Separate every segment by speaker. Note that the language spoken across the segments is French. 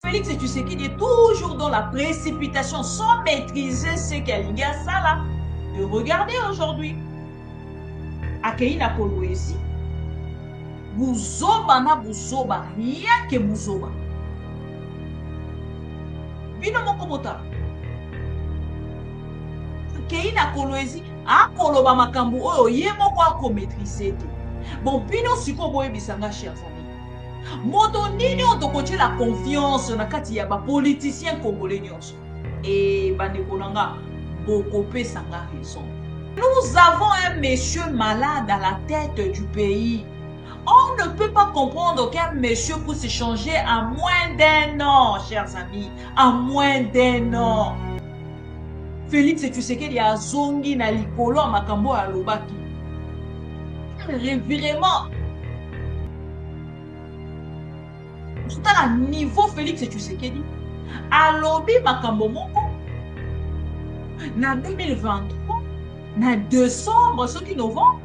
Speaker 1: Félix Tshisekedi est toujours dans la précipitation sans maîtriser ce qu'Alingi Asala. Et regardez aujourd'hui, Akeina Kolwezi, Bouzoba na Bouzoba, rien que Bouzoba. Bino Mokobota. Akeina Kolwezi, Akoloba Makambu, Oyo, Yemoko Ako maîtriser. Bon, Bino Siko Boye Bisanga, chers amis. Moto nini otokoche la confiance na kati ya ba politicien congolais nyonso. Et bandeko nanga Bokope sanga raison. Nous avons un monsieur malade à la tête du pays. On ne peut pas comprendre qu'un monsieur puisse changer en moins d'1 an, chers amis. En moins d'1 an. Félix Tshisekedi a zongi na likolo makambo ya lobaki. Revirement. Tout à niveau Félix Tshisekedi alobi makambo moko na 2023 na décembre soki novembre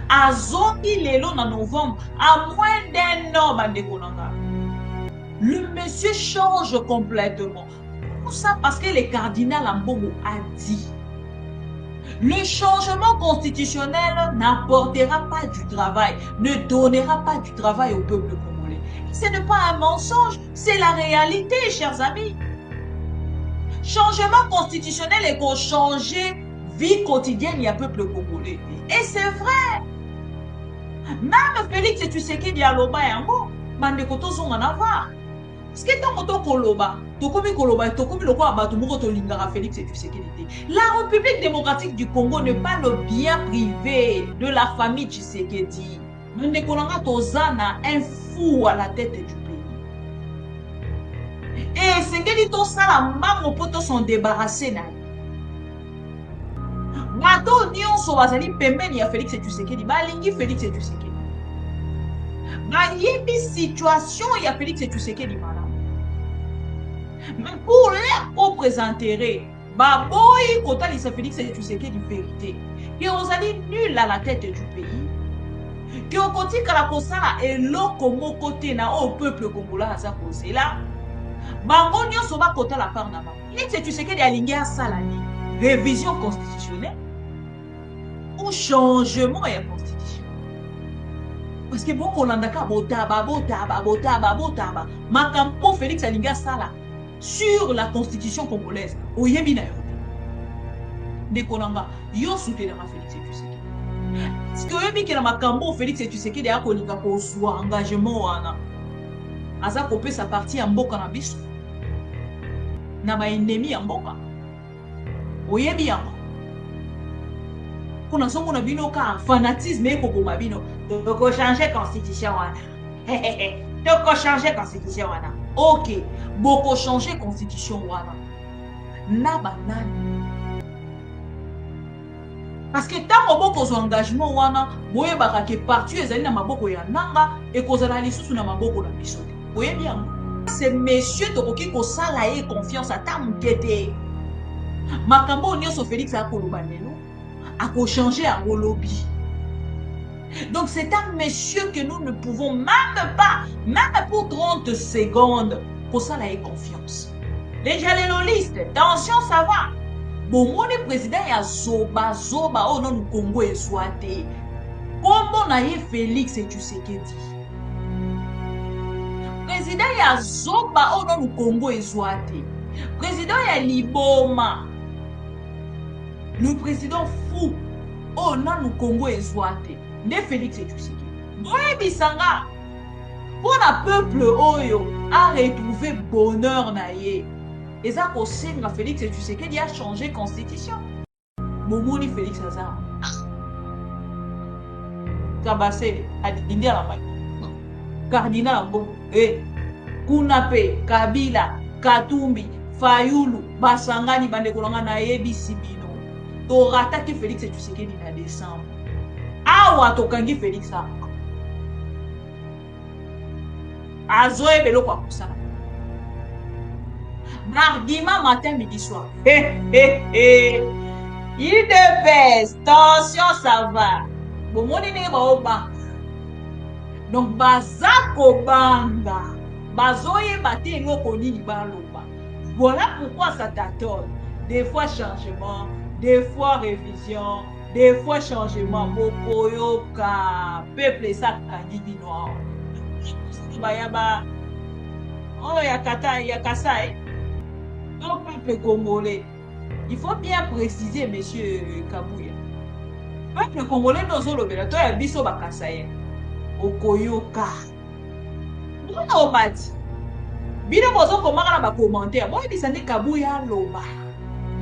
Speaker 1: azongi lelo na novembre à moins d'1 an bandeko nanga. Le monsieur change complètement. Tout ça parce que le cardinal Ambongo a dit le changement constitutionnel n'apportera pas du travail, ne donnera pas du travail au peuple congolais. Ce n'est pas un mensonge, c'est la réalité, chers amis. Changement constitutionnel est pour changer vie quotidienne du peuple congolais. Et c'est vrai. Même Félix Tshisekedi aloba yango, bandeko tozonga na var. Parce que tant que koloba, tokomi koloba, tokomi loko abatu moko to lingara Félix Tshisekedi. La République démocratique du Congo n'est pas le bien privé de la famille Tshisekedi. Bandeko nanga tozana un fou à la tête du pays. Et sengeli to sala mbango poto s'en débarrasser na. Mato nyonso bazali pembeni ya Félix Tshisekedi, balingi Félix Tshisekedi. Bayebi situation ya Félix Tshisekedi malamu. Mais pour leur propres intérêts, baboyi kotalisa Félix Tshisekedi vérité. Que ozali nul à la tête du pays. Que okotika la kosala eloko moko te na au peuple congolais aza kozela. Bango nyonso bakota la part na bango. Félix Tshisekedi alingi asala ni révision constitutionnelle ou changement ya constitution. Parce que bon kolandaka botaba. Makampo Félix alingi asala sur la constitution congolaise. Oyebi na yo. Ndekolanga yo soutenir Félix Tshisekedi. Parce que oyebi ke na makambo Félix Tshisekedi akolinga kozwa engagement wana. Aza kopesa parti ya mboka na biso. Na ba ennemi ya mboka. Oyebi yango. Kuna songo na bino ka fanatisme eko koma bino. Toko changer constitution wana. Toko changer constitution wana. Ok, boko changer constitution wana. Na banani. Parce que tant boko zo engagement wana, boye baka ke parti ezali na maboko ya nanga e kozala lisusu na maboko na biso. Boye bien. C'est monsieur tokoki ko sala ye confiance ata mukete. Makambo nyonso Félix akoloba lelo, ako changer à lobby. Donc c'est un monsieur que nous ne pouvons même pas, même pour 30 secondes, pour ça la confiance. Les jalélollistes, attention, ça va. Bon, mon président ya zoba oh non Congo est soité. Comment na ye Félix Tshisekedi? Président ya zoba oh non Congo est soité. Président ya Liboma. Le président fou oh non Congo est soité. Ne Félix Tshisekedi. Boye bisanga. Pour le peuple oyo a retrouvé bonheur na ye. Et ça kosenga Félix Tshisekedi a changé constitution. Momoni Félix Azar. Kabase adindi la mai. Cardinal Ambongo. Kunape, Kabila, Katumbi, Fayulu, Basangani bandekolanga na yebi sibino. To rataki Félix Tshisekedi na décembre. Awa tokangi Félix a. Azoe belo kwa kusala. Argument matin, midi, soir. Il te pèse. Tension, ça va. Bon, mon n'est pas au banc. Donc, bazako banga. bazoye bate eloko nini baloba. Voilà pourquoi ça tâtonne. Des fois changement, des fois révision, des fois changement. Bokoyoka, peuple ça kangi noir. Bayaba, oh yakasai. Donc peuple congolais. Il faut bien préciser, monsieur Kabouya. Peuple congolais nous olobela to ya biso bakasaye. Okoyoka. Bona obati. Bino bozo komaka na ba commentaire. Moi bisande Kabouya loba.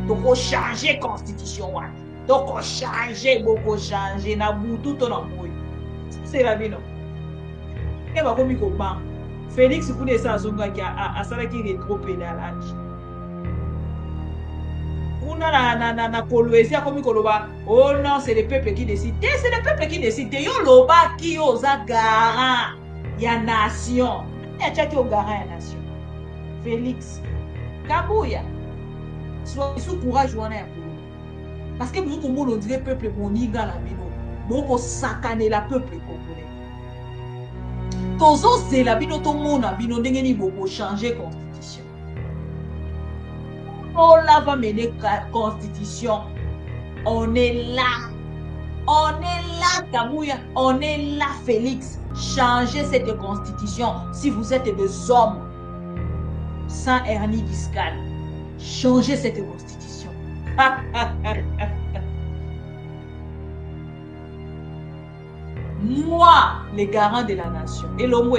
Speaker 1: Donc changer constitution wa. Donc changer boko changer na butu to na moyo. C'est la bino. Et ba komi ko bang. Félix Koune sa zonga ki a sala ki rétropédalage. Na Kolwezi a commis Koloba. Oh non, c'est le peuple qui décide. C'est le peuple qui décide. Yo loba qui osa garant ya nation. Ya tchaki o garant ya nation. Félix Kabouya. Sois sous courage wana ya Koloba. Parce que vous comme on dirait peuple moniga la bino. Boko sakane la peuple congolais. Tozo c'est la bino to mona bino ndenge ni boko changer constitution. On va mener la constitution. On est là. On est là, Kabouya. On est là, Félix. Changez cette constitution. Si vous êtes des hommes sans hernie discale, changez cette constitution. Moi, les garants de la nation. Et l'homme.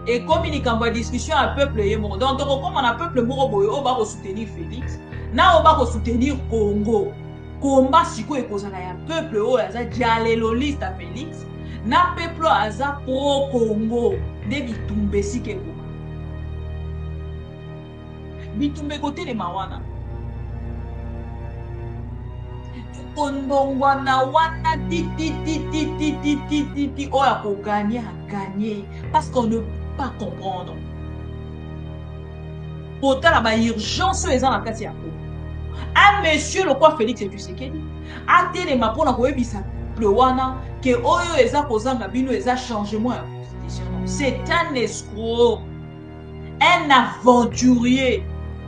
Speaker 1: Et comme il y a une discussion à peuple et monde, donc comme on a peuple moroboyo, on va soutenir Félix, na on va soutenir Congo. Combat siko et cause na peuple o aza dialéloliste à Félix, na peuple aza pro Congo, de bitumbe sike ko. Bitumbe côté de mawana. Kondongwana wana ti o a ko gagner parce qu'on ne pas comprendre. Pourtant, la urgence est dans la casse. Un monsieur, le quoi Félix et tu sais qu'il a télé ma pour la coébissa le wana que oyo eza kozanga bino eza changement à constitution. C'est un escroc, un aventurier,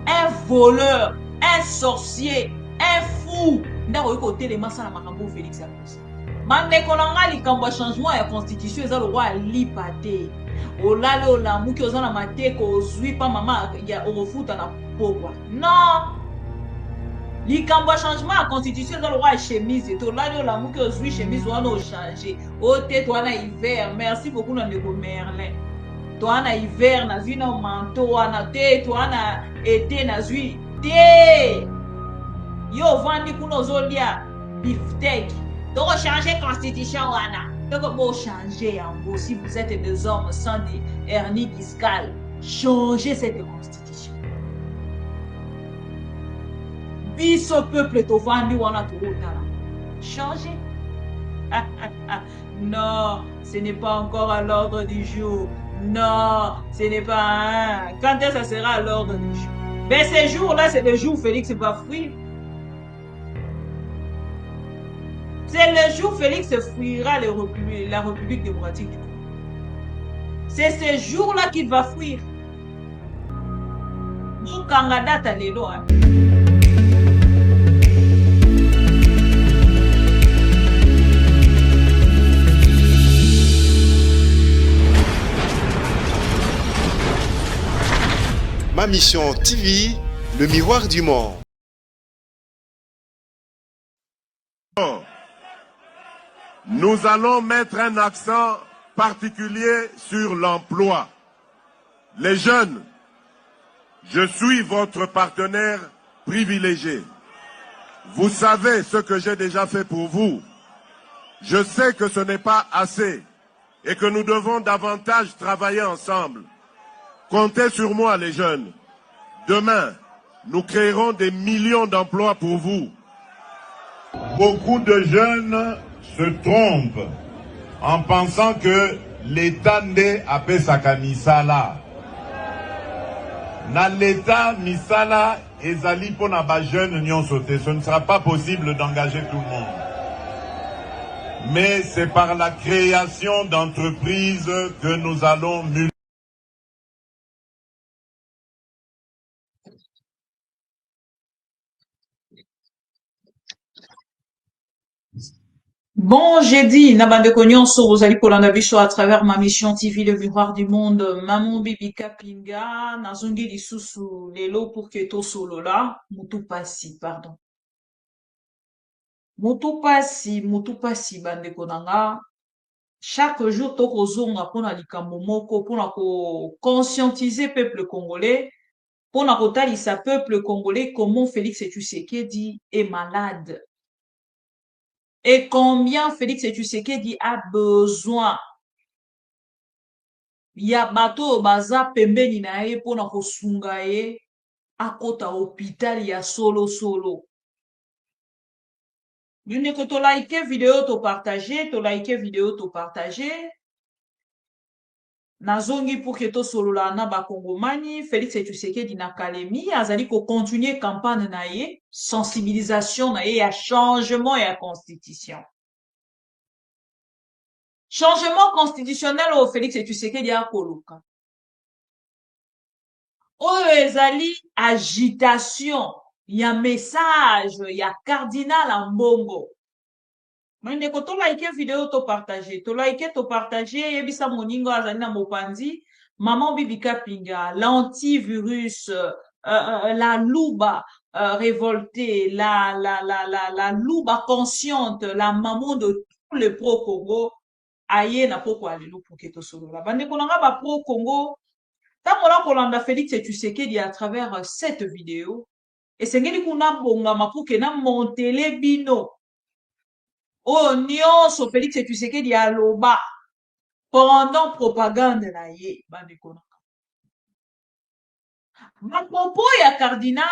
Speaker 1: un voleur, un sorcier, un fou. Ndako côté les masala makambo Félix a posé. Mande konanga likambo changement à constitution eza le roi lipate. Olale olamu ki ozana mateko ozwi pa mama ya ofuta na pokwa. Non. Likambo changement à constitution dans le roi chemise to olale olamu ki ozwi chemise wana o changer. O te toi na hiver. Merci beaucoup na ndeko Merlin. Toi na hiver na zwi na manteau wana te toi na été na zwi te. Yo vandi kuno zolia beefsteak. Donc changer constitution wana. Donc, vous changez en vous, si vous êtes des hommes sans des hernies discales, changez cette constitution. Biso peuple to vandi wana to rotala. Changez. Non, ce n'est pas encore à l'ordre du jour. Non, ce n'est pas. Quand est-ce que ça sera à l'ordre du jour? Mais ces jours-là, c'est le jour où Félix va fuir. C'est le jour où Félix fuira la République démocratique du Congo. C'est ce jour-là qu'il va fuir.
Speaker 2: Ma mission TV, le miroir du monde.
Speaker 3: Nous allons mettre un accent particulier sur l'emploi. Les jeunes, je suis votre partenaire privilégié. Vous savez ce que j'ai déjà fait pour vous. Je sais que ce n'est pas assez et que nous devons davantage travailler ensemble. Comptez sur moi, les jeunes. Demain, nous créerons des millions d'emplois pour vous.
Speaker 4: Beaucoup de jeunes se trompent en pensant que l'État n'est à Pesaka Misala. Na l'État Misala ezali pona ba jeunes nyon sauté. Ce ne sera pas possible d'engager tout le monde. mais c'est par la création d'entreprises que nous allons multiplier.
Speaker 1: Bon, j'ai dit, Nabande Konyonso, vous allez pour biso à travers ma mission TV, le miroir du monde, Maman Bibi Kapinga, Nazongi Lisusu, Lelo pour que to solo là, Mutu Pasi, pardon. Mutu Pasi, Bande Konanga. Chaque jour, toko zonga pona likambo moko, pona ko conscientiser peuple congolais, pona ko talisa peuple congolais comment Félix Tshisekedi est malade. Et combien Félix Tshisekedi a besoin. Ya bato baza pembeni na ye pona kosunga ye akota hôpital ya solo solo. Yune ko to like vidéo to partager. Nazongi pour que to solola na ba Kongomani, Félix Tshisekedi na kalemi, azali ko continuer campagne na ye, sensibilisation na ye ya changement ya constitution. Changement constitutionnel au Félix Tshisekedi a koluka. Oyo ezali agitation, ya message, ya cardinal mbongo. Mende ko to like vidéo to partager, yebisa moningo azali na mopanzi, Maman Bibi Kapinga, l'antivirus, la louba révoltée, la louba consciente, la maman de tous les pro-Congo, aye na poko alelo pour que to solo la. Bande konanga ba pro-Congo, tangola kolanda Félix Tshisekedi à travers cette vidéo, et sengeli kuna bongama pour que na montele bino. Oh, nyonso Félix Tshisekedi aloba pendant propagande na ye bande konanga. Mapopo ya cardinal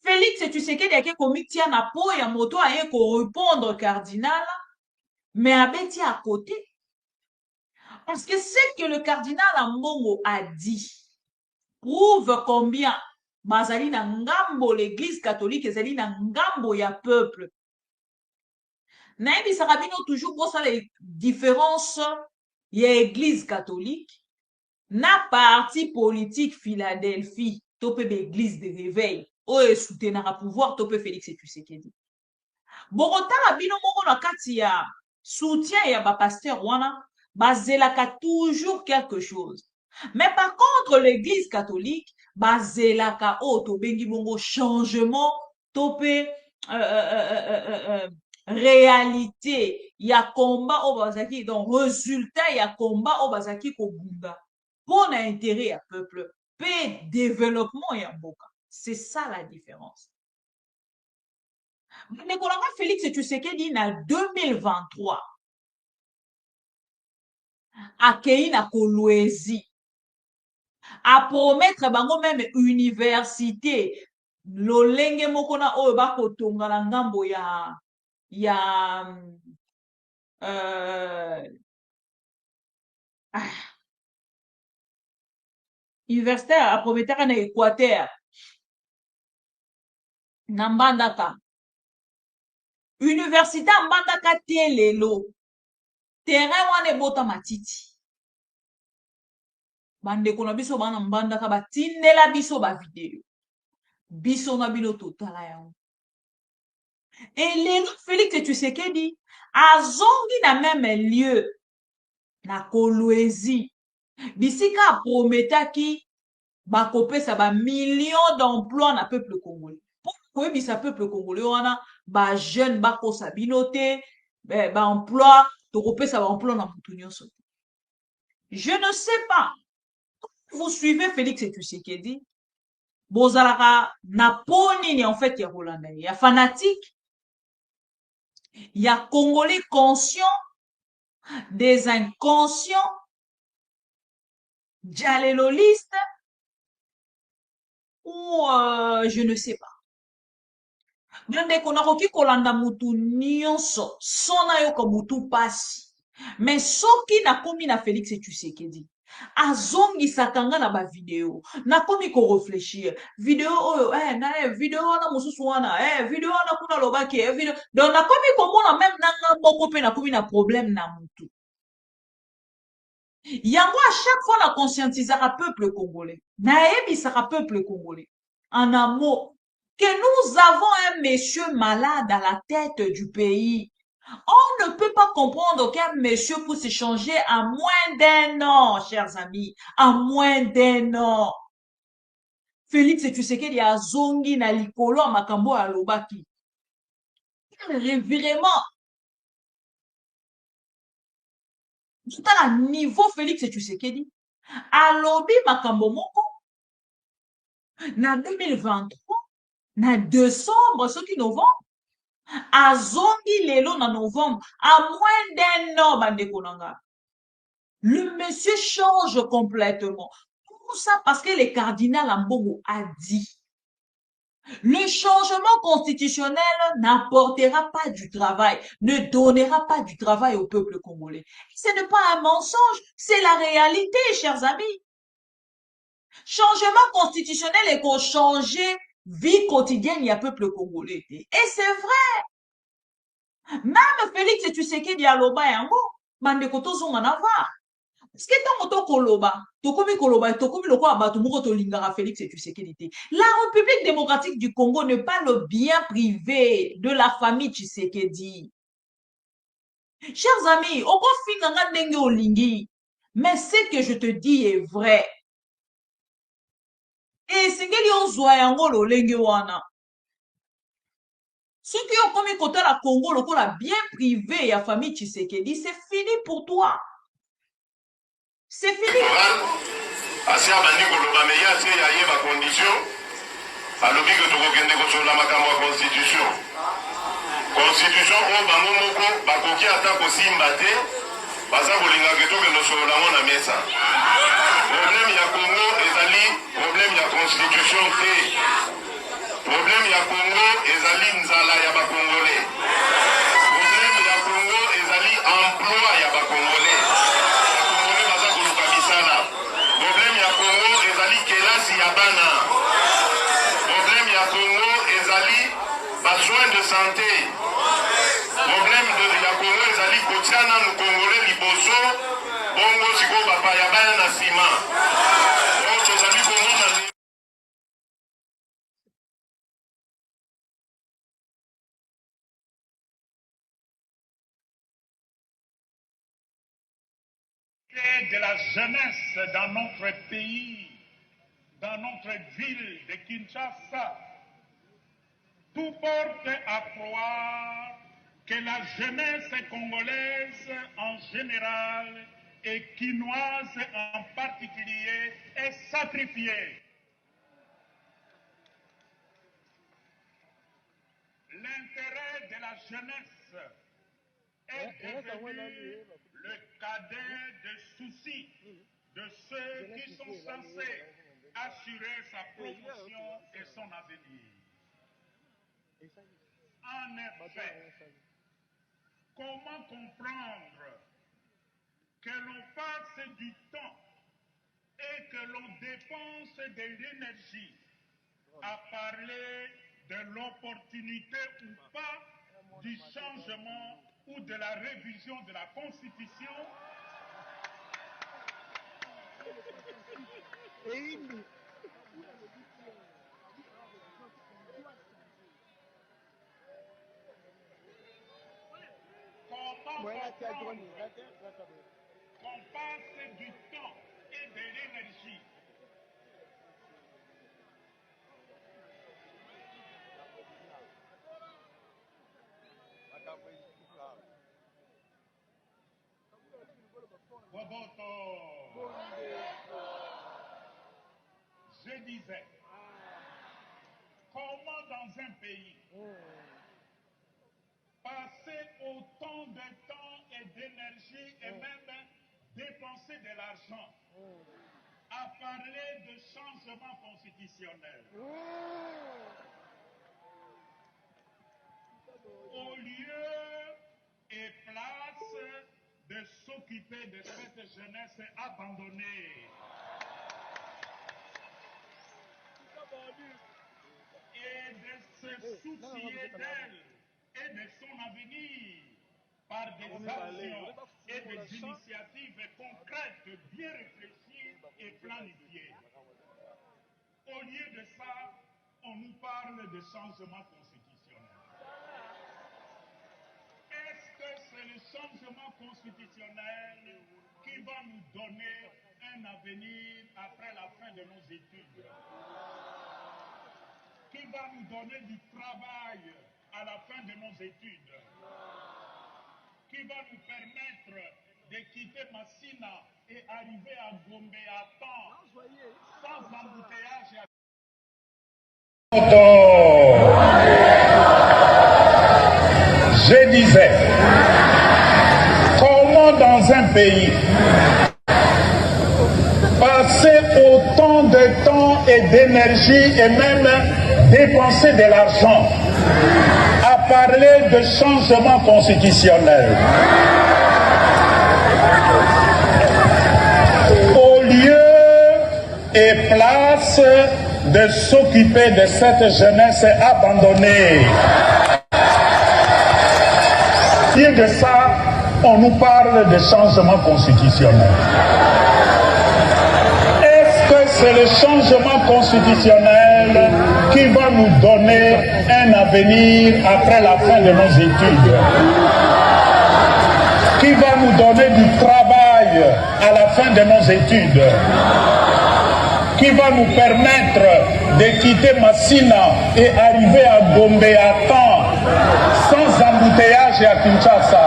Speaker 1: Félix Tshisekedi ake komitia na po ya moto aye ko répondre cardinal, mais abeti à côté. Parce que ce que le cardinal Ambongo a dit prouve combien bazali na ngambo l'église catholique ezali na ngambo ya peuple. Nayebisaka bino toujours kosala différence ya église catholique na parti politique Philadelphie to pe église de réveil oyo soutenaka pouvoir to pe Félix Tshisekedi. Bokotala bino moko na kati ya soutien ya ba pasteur wana bazelaka toujours quelque chose. Mais par contre l'église catholique bazelaka o to bengi bongo changement to pe réalité ya combat o bazaki, donc résultat ya combat o bazaki ko bunda pour intérêt ya peuple pe développement ya mboka. C'est ça la différence. Nekolanga Félix Tshisekedi na 2023 akei na Kolwezi a promettre bango même université lolenge moko na oyo bakotonga na ngambo ya université a prometaka na Équateur na Mbandaka. Université ya Mbandaka te lelo terrain wana ebota matiti. Bandeko na biso bana Mbandaka batindela biso ba video biso na bino totala yango. Et lelo Félix Tshisekedi azongi na même lieu na Kolwezi bisika prometaki bakopesa ba millions d'emplois na peuple congolais. Pour bisa peuple congolais wana ba jeune bakosa bino te ba emploi tokopesa ba emploi na mutu nyonso. Je ne sais pas. Vous suivez Félix Tshisekedi, bozalaka na poni en fait ya Rolanda, ya fanatique, ya Congolais conscients, des inconscients, dialelolistes, ou je ne sais pas. Nde konakoki kolanda mutu nyonso, sona yo ko mutu pasi. Mais soki na komi na Félix Tshisekedi, azongisaka nga na bavideo nakomi koreflechir video oyo video wana mosusu wana video wana kuna alobaki video donc nakomi komona meme nanga moko mpe nakomi na problème na mutu yango à chaque fois na conscientisaka peuple congolais nayebisaka peuple congolais en amont que nous avons un monsieur malade à la tête du pays. On ne peut pas comprendre qu'un monsieur puisse changer en moins d'un an, chers amis, en moins d'un an. Félix Tshisekedi azongi na likolo ya makambo alobaki. Revirement. Tout à niveau Félix Tshisekedi alobi makambo moko na 2023 na décembre soki novembre azongi lelo na novembre à moins d'un an bandeko nanga. Le monsieur change complètement. Tout ça parce que le cardinal Ambongo a dit. Le changement constitutionnel n'apportera pas du travail, ne donnera pas du travail au peuple congolais. Ce n'est pas un mensonge, c'est la réalité, chers amis. Changement constitutionnel est qu'on changer vie quotidienne, il y a peuple congolais. Et c'est vrai. Même Félix Tshisekedi aloba yango, bandeko tozonga na voir. Parce que tant que koloba, tokomi lokola bato moko tolingaka Félix Tshisekedi te. La République démocratique du Congo n'est pas le bien privé de la famille Tshisekedi. Chers amis, oko finganga ndenge olingi, mais ce que je te dis est vrai. Et singeli ozwa yango lolenge wana. Ce qui ont commis côté la Congo, lokola bien privé ya famille Tshisekedi, c'est fini pour toi. C'est fini.
Speaker 3: Asi abandi koloba meya asi yayeba condition alobi ke tokokende kosola makambo ya constitution oyo bango moko bakoki ata kosimba te baza kolinga ke tokende kosolola yango na mesa. Problème ya Congo ezali problème ya constitution te. Problème ya Congo ezali nzala ya bakongolais. Problème ya Congo ezali emploi ya bakongolais. Bakongolais baza koluka misala. Problème ya Congo ezali kelasi ya bana. Problème ya Congo ezali besoin de santé. Problème ya Congo ezali kotia nanu congolais liboso bongo sikoyo bapaya baya na nsima. Donc tozali komona
Speaker 4: de la jeunesse dans notre pays, dans notre ville de Kinshasa, tout porte à croire que la jeunesse congolaise en général et quinoise en particulier est sacrifiée. L'intérêt de la jeunesse est devenu le cadet de soucis de ceux qui sont censés assurer sa promotion et son avenir. En effet, comment comprendre que l'on passe du temps et que l'on dépense de l'énergie à parler de l'opportunité ou pas du changement ou de la révision de la Constitution qu'on passe du temps et de l'énergie Je disais, comment dans un pays passer autant de temps et d'énergie et même dépenser de l'argent à parler de changement constitutionnel au lieu et place de s'occuper de cette jeunesse abandonnée. Et de se soucier d'elle et de son avenir par des actions et des initiatives concrètes, bien réfléchies et planifiées. Au lieu de ça, on nous parle de changement constitutionnel. Est-ce que c'est le changement constitutionnel qui va nous donner un avenir après la fin de nos études? Qui va nous donner du travail à la fin de nos études? Qui va nous permettre de quitter Massina et arriver à Gombe à temps, sans embouteillage? Je disais, comment dans un pays passer autant de temps et d'énergie et même dépenser de l'argent à parler de changement constitutionnel au lieu et place de s'occuper de cette jeunesse abandonnée. Pire de ça, on nous parle de changement constitutionnel. Est-ce que c'est le changement constitutionnel qui va nous donner un avenir après la fin de nos études? Qui va nous donner du travail à la fin de nos études? Qui va nous permettre de quitter Massina et arriver à Gombe à temps, sans embouteillage et à Kinshasa?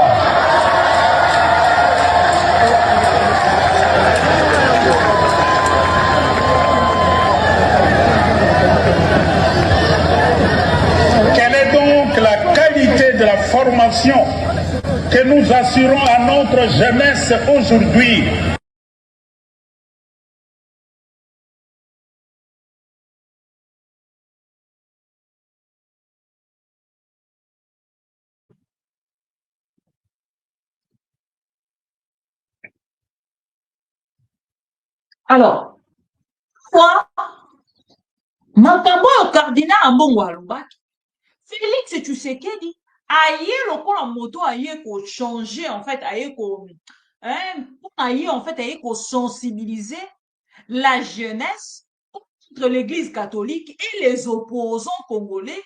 Speaker 4: Quelle est donc la qualité de la formation que nous assurons à notre jeunesse aujourd'hui?
Speaker 1: Alors, moi, makambo au cardinal ambongo alobaki Félix Tshisekedi aye lokola moto aye ko changer en fait aye ko aye en fait aye ko sensibiliser la jeunesse contre l'église catholique et les opposants congolais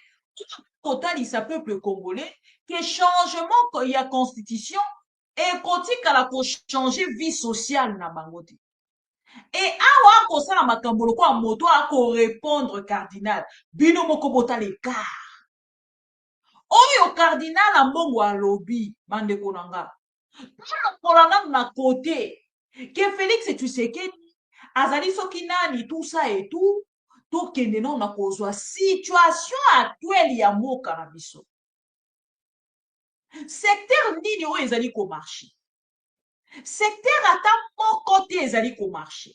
Speaker 1: kotalisa peuple congolais que changement ya constitution ekotikala ko changer vie sociale na bango te. Et awa akosala makambo lokola moto akorépondre cardinal bino moko botala l'écart oyo cardinal ambongo alobi bandeko na nga tolokola nanu na kote ke Félix Tshisekedi azali soki nani tout ça et tout tokende nanu na kozwa situation actuelle ya mboka na biso secteur nini oyo ezali komarche secteur ata moko te ezali komarche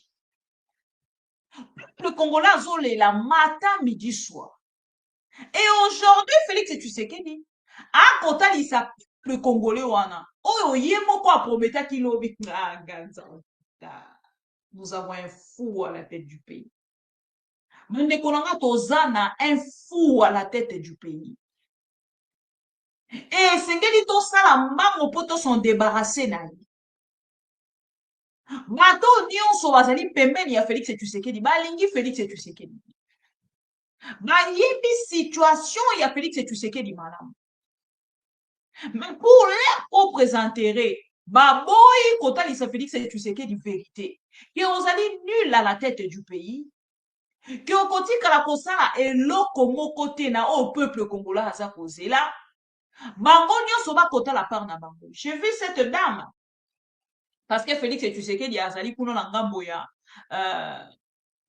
Speaker 1: le Congolais azolela matin midi soir. Et aujourd'hui, Félix Tshisekedi a kotalisa le Congolais wana. Oyo ye moko a prometa kilobi. Nous avons un fou à la tête du pays. Mwendekolanga tozana un fou à la tête du pays. Et sengeli to sala mbango poto sont débarrassés na ye. Bato nyonso bazali pembeni ya Félix Tshisekedi. Balingi Félix Tshisekedi. Bayebi situation ya Félix Tshisekedi malamu. Mais pour leur propres intérêts, baboyi kotalisa Félix Tshisekedi vérité. Que ozali nul à la tête du pays. Que okotikala kosala eloko moko te na au peuple congolais aza kozela. Bango nyonso bakotala part na bango. J'ai vu cette dame. Parce que Félix Tshisekedi azali kuna na ngambo ya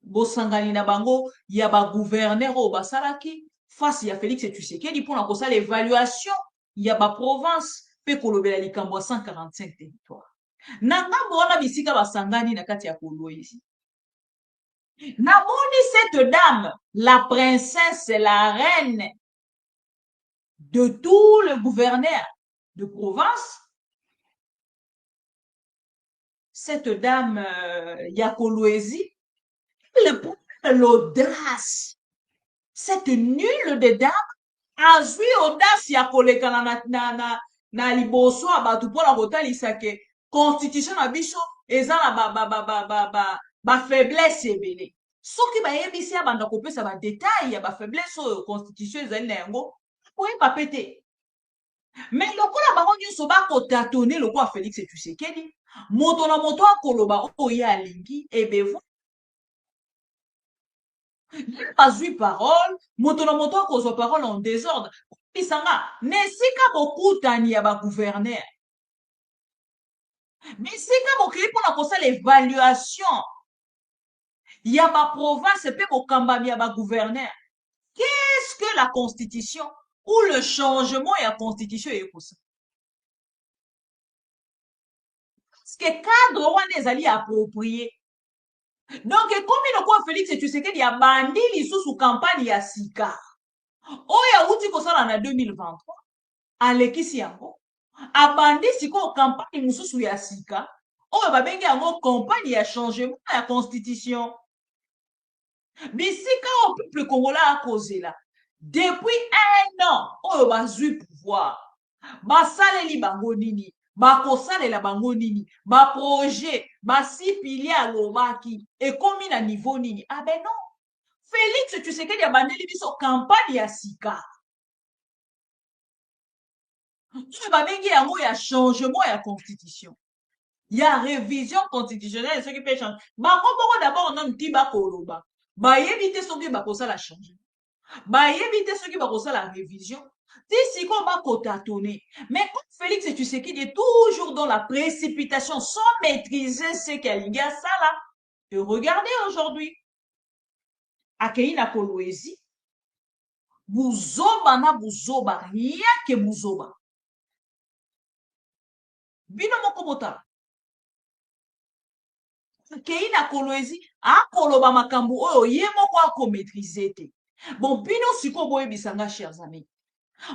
Speaker 1: bosangani na bango ya ba gouverneur o basalaki face ya Félix Tshisekedi pour na kosala l'évaluation ya ba province pe kolobela likambo 145 territoires. Na ngambo wana bisika basangani na kati ya Kolwezi. Namoni cette dame, la princesse, la reine de tout le gouverneur de province, cette dame Yakolwezi, l'audace, cette nulle de dame a eu audace ya kolekana na liboso ya bato mpona kotalisa ke constitution na biso eza na bafaiblesse ebele soki bayebisi ya banda kopesa badetail ya bafaiblesse oyo constitution ezali na yango koyeba pe te mais lokola bango nyonso bakotatone lokola Félix Tshisekedi moto na moto akoloba oyo ye alingi ebevo bazwi parole moto na moto akozwa parole en désordre bisanga nesika bokutani ya bagouverneur bisika bokei mpona kosala évaluation ya baprovince mpe bokambami ya bagouverneur qu'est-ce que la constitution ou le changement ya constitution ekosa parce que cadre wana ezali approprié donc ekomi lokola Félix Tshisekedi abandi lisusu campagne ya sika oyo awuti kosala na 2023 alekisi yango abandi sikoyo campagne mosusu ya sika oyo babengi yango campagne ya changement ya constitution bisika oyo peuple congolais akozela depuis 1 an oyo bazwi pouvoir basaleli bango nini bakosalela bango nini baprojet basipili alobaki ekomi na niveau nini ah ben non Félix Tshisekedi abandeli biso campagne ya sika oyo babengi yango ya changement ya constitution ya révision constitutionnelle soki mpe change bango moko d'abord nanu ti bakoloba bayebi te soki bakosala changement bayebi te soki bakosala révision ti sikoyo bakotatone mais comme Félix Tshisekedi est toujours dans la précipitation sans maîtriser ce qu'alingi asala et regardez aujourd'hui akei na Kolwezi buzoba na buzoba rien que buzoba bino moko botala akei na Kolwezi akoloba makambo oyo ye moko akomaîtrise te bon bino sikoyo boyebisanga chers amis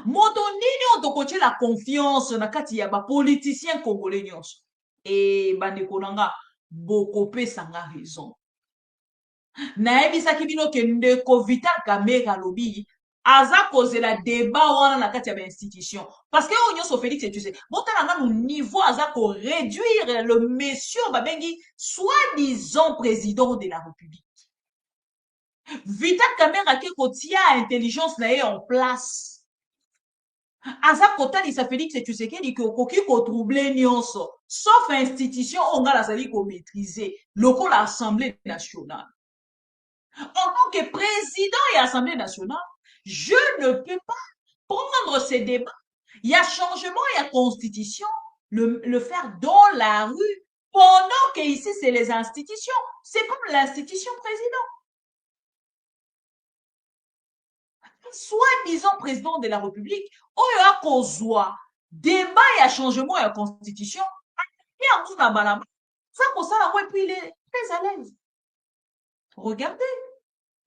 Speaker 1: moto nini oyo tokotiela confiance na kati ya bapoliticien congolais nyonso e bandeko nanga bokopesanga raison nayebisaki bino ke ndeko Vital Kamerhe alobi aza kozela débat wana na kati ya bainstitution parce que oyo nyonso Félix Tshisekedi botala nanu niveau aza koréduire le monsieur babengi soi-disant président de la République Vital Kamerhe ake kotia intelligence na ye en place aza kotalisa Félix Tshisekedi ke okoki kotrouble nyonso sauf institution oyo nga nazali komaîtriser lokola Assemblée nationale en tant que président et Assemblée nationale, je ne peux pas prendre ces débats. Il y a changement, il y a constitution, le faire dans la rue, pendant que ici c'est les institutions. C'est comme l'institution président. Soi-disant président de la République, oyo akozwa débat ya changement ya constitution, et en tout cas, ça pour ça, et puis il est très à l'aise. Regardez.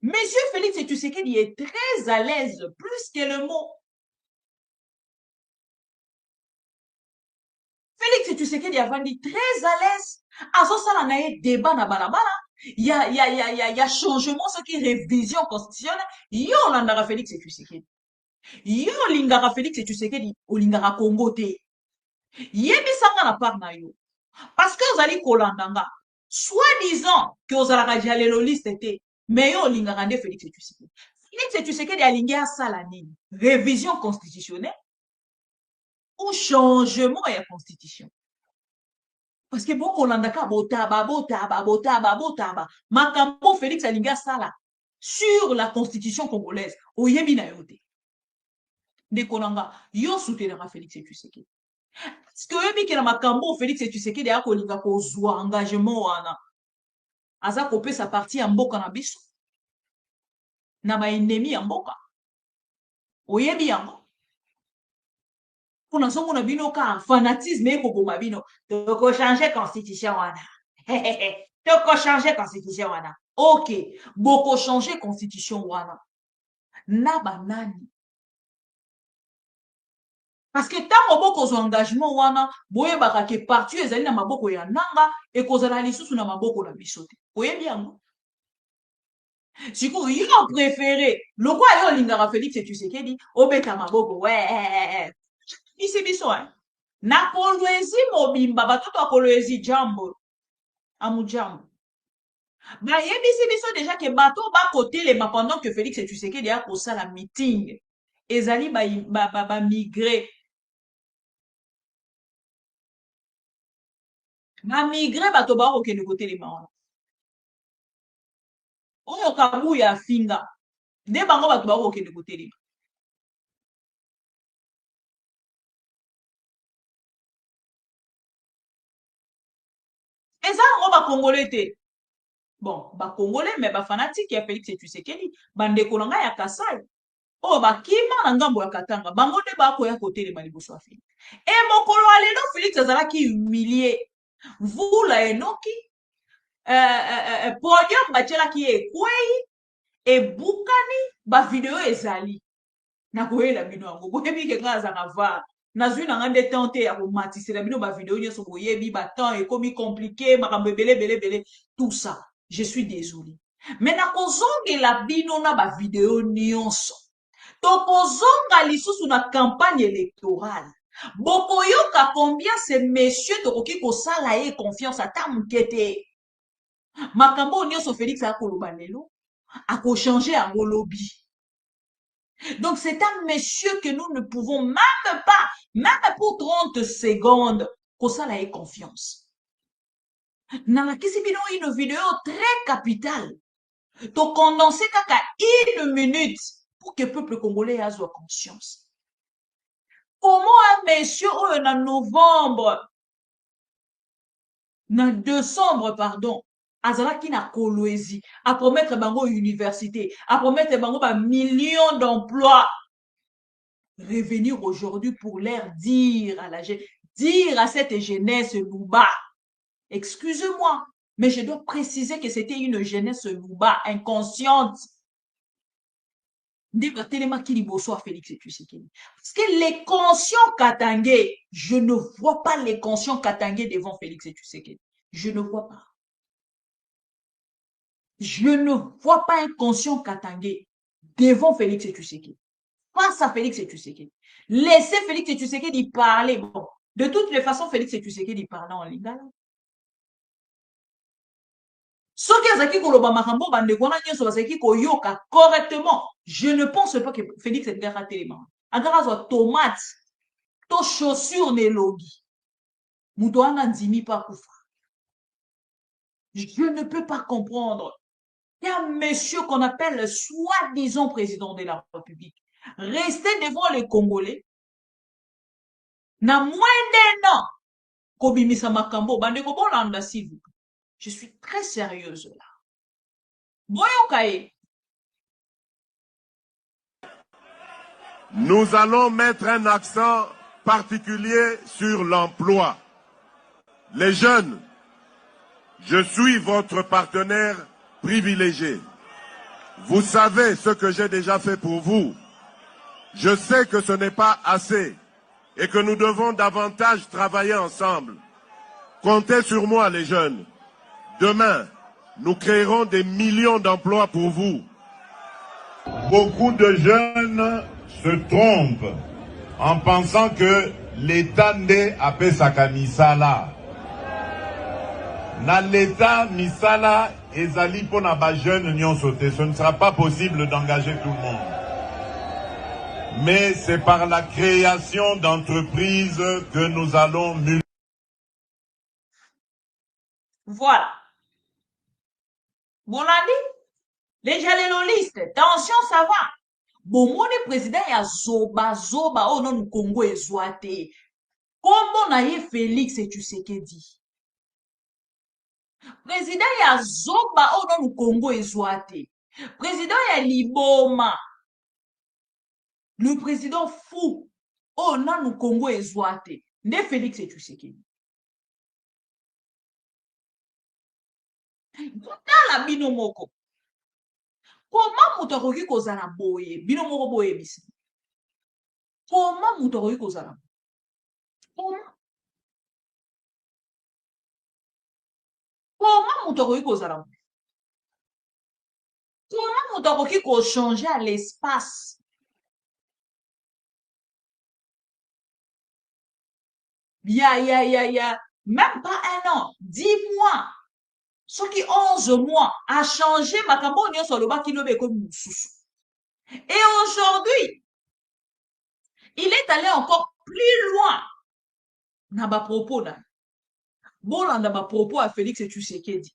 Speaker 1: Monsieur Félix Tshisekedi est très à l'aise, plus que le mot. Félix Tshisekedi a vendu très à l'aise. À ce ça, na ye débat na balabala. Il y a changement, ce qui est révision constitutionnelle. Yo landara Félix Tshisekedi. Yo lingara Félix Tshisekedi, ou lingara Congo te. Yebi sanga na part na yo. Parce que vous allez kolandanga. Soi-disant que vous allez jalelo liste te. Mais yo lingara nde Félix Tshisekedi. Félix Tshisekedi alingi asala nini? Révision constitutionnelle ou changement ya constitution? Parce que bon kolandaka botaba. Makambo Félix alingi asala sur la constitution congolaise. Oyebi na yo te. Ndeko nanga yo soutenera Félix Tshisekedi. Parce que oyebi ke na makambo Félix Tshisekedi akolinga kozwa engagement wana. Aza kopesa parti ya mboka na biso na ba ennemi ya mboka oyebi yango kuna songo na bino ka fanatisme eko boma bino toko changer constitution wana toko changer constitution wana ok boko changer constitution wana na banani Parce que tant que son engagement wana boye bakake parti ezali na maboko ya nanga et kozala lisusu na maboko na biso te. Boye bien. Siko yo préféré loko yo lingaka Félix Tshisekedi obeta maboko ouais. Isi biso hein. Na kolwezi mobimba batoto akolwezi jambo. Amujambo. Ba yebisi biso déjà que bato ba côté les pendant que Félix Tshisekedi a kosa la meeting. Ezali ba migrer. Ba migrer bato ba okende côté les maons. Oyo kabu ya finga. Nde bango bato ba okende côté les. Eza ngo ba congolais te. Bon, ba congolais mais ba fanatique ya Félix Tshisekedi, bandeko nanga ya Kasai. Oh ba kima na ngambo ya Katanga, bango nde ba koya côté les maliboso afini. Et mokolo alelo Félix azalaki humilié. Vula enoki podium batielaki ekwei ebukani bavideo ezali nakoyela bino yango boyebi ke nga aza na var nazwi na nga nde temps te ya komatisela bino bavideo nyonso boyebi batemps ekomi compliqué makambo ebele tout ça je suis désolé mais nakozongela bino na bavideo nyonso tokozonga lisusu na campagne électorale bokoyoka combien ce monsieur tokoki kosala ye confiance ata moke te makambo nyonso Félix akoloba lelo akochanger yango lobi. Donc c'est un monsieur que nous ne pouvons même pas, même pour 30 secondes, kosala ye confiance. Nalakisi bino une vidéo très capitale. To condenser kaka 1 minute pour que le peuple congolais ait conscience. Comment un monsieur en novembre, en décembre, pardon, azalaki na kolwezi, à promettre bango université, à promettre bango ba millions d'emplois. Revenir aujourd'hui pour leur dire à cette jeunesse louba, excusez-moi, mais je dois préciser que c'était une jeunesse louba, inconsciente. Parce que les conscients katangais, je ne vois pas les conscients katangais devant Félix Tshisekedi. Je ne vois pas. Je ne vois pas un conscient katangais devant Félix Tshisekedi. Face à Félix Tshisekedi. Laissez Félix Tshisekedi parler. Bon, de toutes les façons, Félix Tshisekedi parlait en lingala. Soki azaki koloba makambo bande kona nyonso bazaki koyoka correctement. Je ne pense pas que Félix est garaté les mains. Agara zo tomate, to chaussure ne logi. Muto wana ndimi pa kufa. Je ne peux pas comprendre. Il y a un monsieur qu'on appelle soi-disant président de la République. Rester devant les Congolais. Na moins d'un an. Kobimisa makambo. Bande ko bolanda s'il vous plaît. Je suis très sérieuse là. Boyokaye.
Speaker 3: Nous allons mettre un accent particulier sur l'emploi. Les jeunes, je suis votre partenaire privilégié. Vous savez ce que j'ai déjà fait pour vous. Je sais que ce n'est pas assez et que nous devons davantage travailler ensemble. Comptez sur moi, les jeunes. Demain, nous créerons des millions d'emplois pour vous.
Speaker 4: Beaucoup de jeunes se trompent en pensant que l'État n'est à Pesaka Misala. Na l'État Misala ezali pona ba jeune nyonso te. Ce ne sera pas possible d'engager tout le monde. Mais c'est par la création d'entreprises que nous allons multiplier.
Speaker 1: Voilà. Bolandi, les jaléloliste, tension, ça va. Bon, mon président ya zoba, oh non, Congo est zoate. Comment na ye Félix Tshisekedi? Président ya zoba, oh non, Congo est zoate. Président ya Liboma. Le président fou, oh non, Congo est zoate. Ne Félix Tshisekedi. Tala bino moko. Comment mutu akoki kozala boye? Bino moko boye bisi. Comment mutu akoki kozala? Comment moto akoki kozala boye? Comment moto akoki kochanger à l'espace? Même pas un an, 10 mois, soki 11 mois, a changé makambo nyonso alobaki loba ekomi mosusu. Et aujourd'hui, il est allé encore plus loin na ba propos na. Bolanda ba propos à Félix Tshisekedi.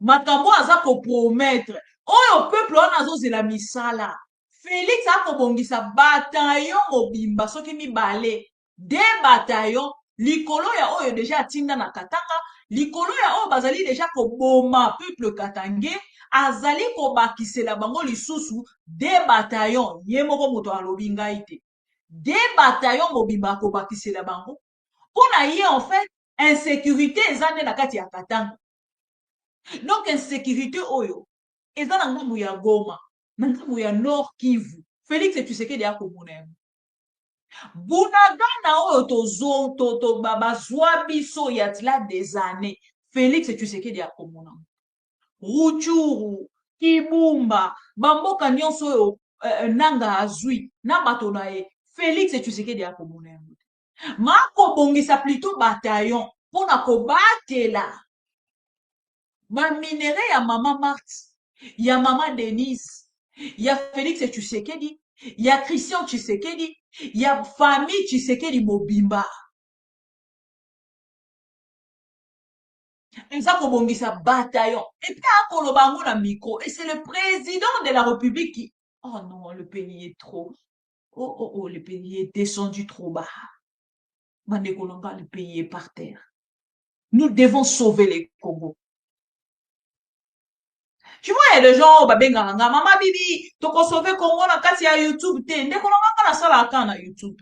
Speaker 1: Makambo aza ko promettre. Oyo peuple wana azozela misala. Félix akobongisa bataillon mobimba soki mibale. 2 bataillons likolo ya oyo deja atinda na Katanga, likolo ya oyo bazali deja koboma peuple katangais, azali kobakisela bango lisusu 2 bataillons ye moko moto alobi ngai te. 2 bataillons mobimba akobakisela bango mpona ye en fait insécurité eza nde na kati ya Katanga. Donc insécurité oyo eza na ngambu ya Goma, na ngambu ya Nord Kivu. Félix Tshisekedi akomona yango. Bunagana oyo bazwa biso ya tila des années. Félix Tshisekedi akomona. Ruchuru, Kibumba, bamboka nyonso oyo nanga azwi na bato na ye. Félix Tshisekedi akomona yango. Makobongisa plutôt bataillon mpona kobatela ba minere ya mama Marthe, ya mama Denise, ya Félix Tshisekedi, ya Christian Tshisekedi, ya famille Tshisekedi mobimba. Eza kobongisa bataillon. Et puis akoloba ngo na micro. Et c'est le président de la République qui... Oh non, le pays est trop... Oh, le pays est descendu trop bas. Manekolonga, le pays est par terre. Nous devons sauver les Congo. Tu vois, il y a des gens, maman bibi, toko sauver Congo na kati ya YouTube te. Ndekolonga na sala aka na YouTube.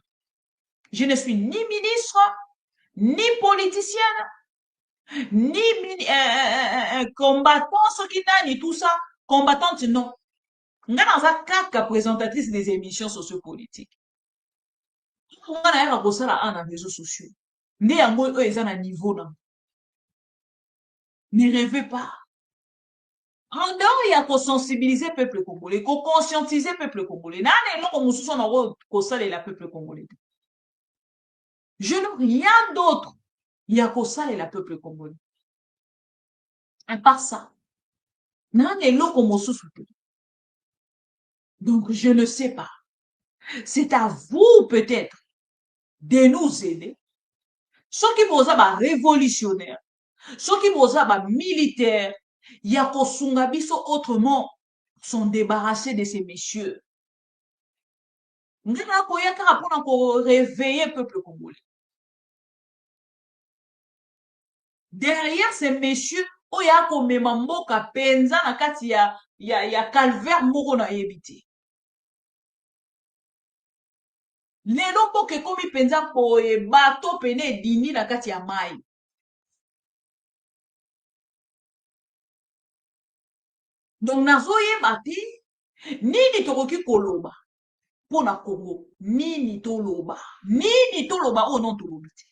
Speaker 1: Je ne suis ni ministre, ni politicienne, ni combattant, ce qui n'a ni tout ça. Combattante, non. Nga naza kaka présentatrice des émissions sociopolitiques. Nga na yaka kosala ana réseaux sociaux. Nde yango oyo eza na niveau na. Ne rêvez pas. En dehors, il y a qu'on sensibiliser peuple congolais, qu'on conscientiser peuple congolais. Nane eloko mosusu na kosalela peuple congolais. Je n'ai rien d'autre. Il y a kosalela peuple congolais. À part ça. Nane eloko mosusu. Donc, je ne sais pas. C'est à vous, peut-être, de nous aider. Ceux qui vont être révolutionnaires, ceux qui vont être militaires, il y a kosunga biso autrement, sont débarrassés de ces messieurs. Nous avons réveiller le peuple congolais. Derrière ces messieurs, il y a comme mboka penza na kati ya calvaire moko na yebite. Lelo mpo ke komi penza koye bato pene dini na kati ya mai. Donc nazoyeba te nini tokoki koloba mpona Congo, nini toloba o non tolobi te.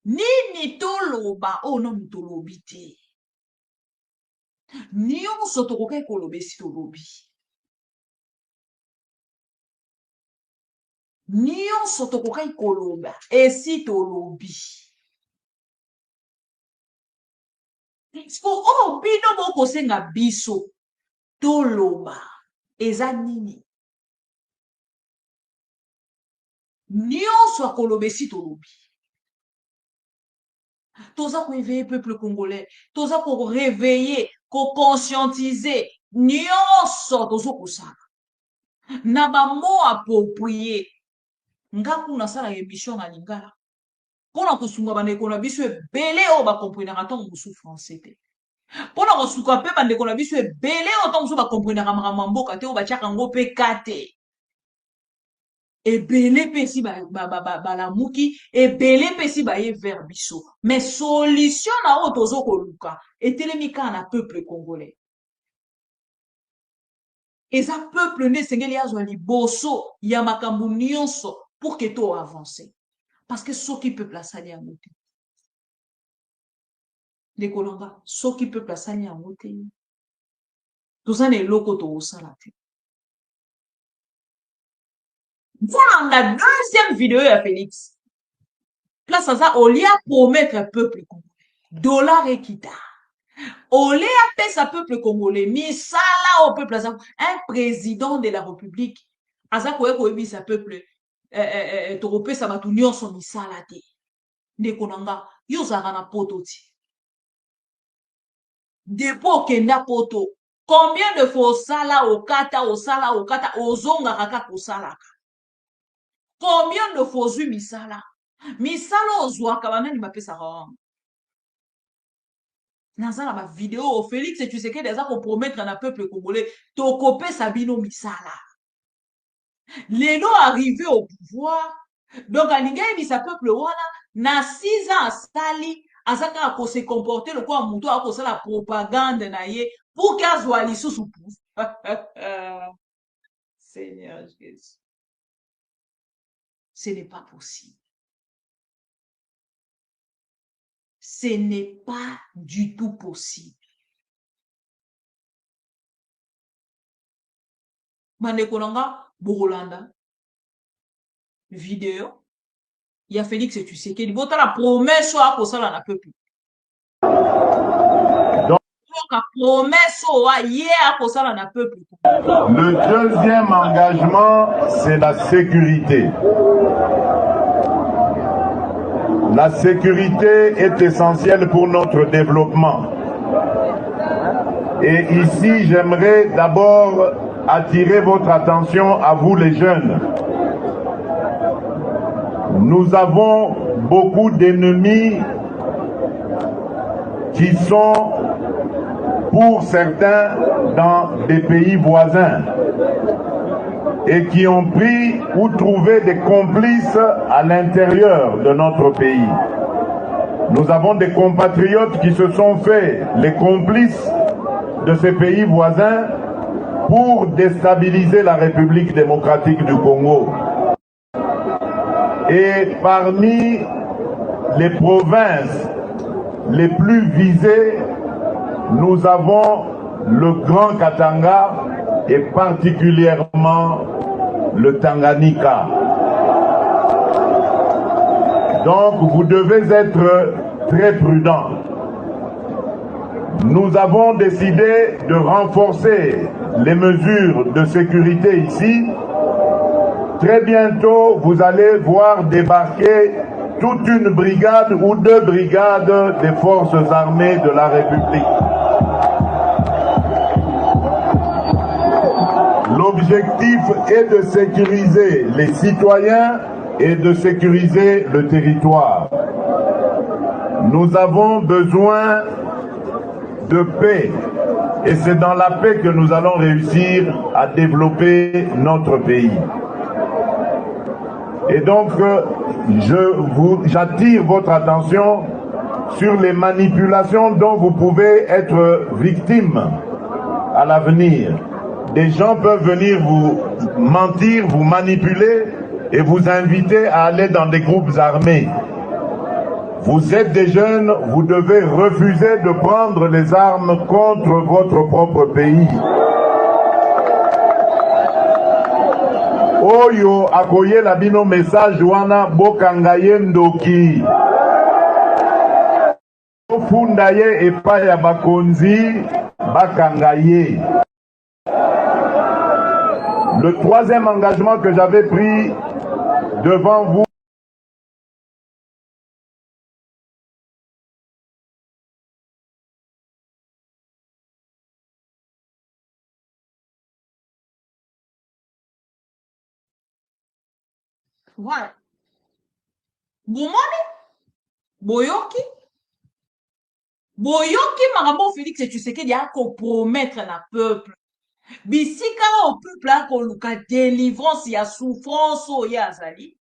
Speaker 1: Nini toloba o non tolobi te. Nyonso tokoki koloba esi tolobi. Nyonso tokoki koloba esi tolobi. Oh, bino boko senga biso toloba eza nini. Nyonso akoloba esi tolobi. Toza ko réveiller peuple congolais, toza ko réveiller, ko conscientiser, nyonso tozo kosala. Na ba mot approprié. Nga kuna sala émission na lingala. Pona kosunga bandeko na biso ebele o ba comprendre ntango mosusu français te. Pona kosuka pe bandeko na biso ebele o ntango mosusu ba comprendre makambo mboka te o ba tiaka ngo pe kate. Ebele pe si balamuki, ebele pe si baye vers biso. Mais solution na o tozo koluka etelemi ka na peuple congolais. Et ça peuple ne sengeli azwa liboso ya makambo nyonso pour que to avance. Parce que ceux qui peuple asali yango te. Ndekolonga, ceux qui peuple asali yango te. Toza na eloko tokosala te. Voilà la deuxième vidéo ya Félix. Place à ça, au lieu de promettre peuple congolais, dollar et kita. Au lieu de faire ça peuple congolais, misala au peuple, un président de la République, aza koye koyebi sa peuple, torope sa batu nyonso misala te. Ndekonanga, yo zara na poto ti. Depo kenda poto, combien de fois osala okata, ozonga kaka kosalaka? Combien de fois ozwi misala? Misala ozwaka banani bapesaka wango. Nazala ma vidéo Félix et tu sais que déjà qu'on promettre na peuple congolais tokope sabino misala. Lelo arrivé au pouvoir donc alinga sa peuple wana na 6 ans asali azaka ko se comporter le quoi muto a ko la propagande na ye pour qu'azwa lisusu pouvoir. Seigneur Jésus. Ce n'est pas possible. Ce n'est pas du tout possible. Bandeko nanga Bokolanda vidéo il y a Félix et tu sais que bota la promesse à kosala na peuple. Donc la promesse à hier kosala na peuple.
Speaker 3: Le deuxième engagement, c'est la sécurité. La sécurité est essentielle pour notre développement. Et ici, j'aimerais d'abord attirer votre attention à vous les jeunes. Nous avons beaucoup d'ennemis qui sont, pour certains, dans des pays voisins et qui ont pris ou trouvé des complices à l'intérieur de notre pays. Nous avons des compatriotes qui se sont faits les complices de ces pays voisins pour déstabiliser la République démocratique du Congo. Et parmi les provinces les plus visées, nous avons le Grand Katanga et particulièrement le Tanganyika. Donc vous devez être très prudents. Nous avons décidé de renforcer les mesures de sécurité ici. Très bientôt, vous allez voir débarquer toute une brigade ou 2 brigades des forces armées de la République. L'objectif est de sécuriser les citoyens et de sécuriser le territoire. Nous avons besoin de paix et c'est dans la paix que nous allons réussir à développer notre pays. Et donc, j'attire votre attention sur les manipulations dont vous pouvez être victime à l'avenir. Des gens peuvent venir vous mentir, vous manipuler et vous inviter à aller dans des groupes armés. Vous êtes des jeunes, vous devez refuser de prendre les armes contre votre propre pays. Oyo akoye la bino message wana bokangaye ndoki. Ofundaye epa ya bakonzi bakangaye. Le troisième engagement que j'avais pris devant vous,
Speaker 1: Voilà. Bomoni, boyoki, makambo Félix et tu sais qu'il y a qu'on promettre na peuple. Bisika au peuple a qu'on luka délivrance ya souffrance o ya azali.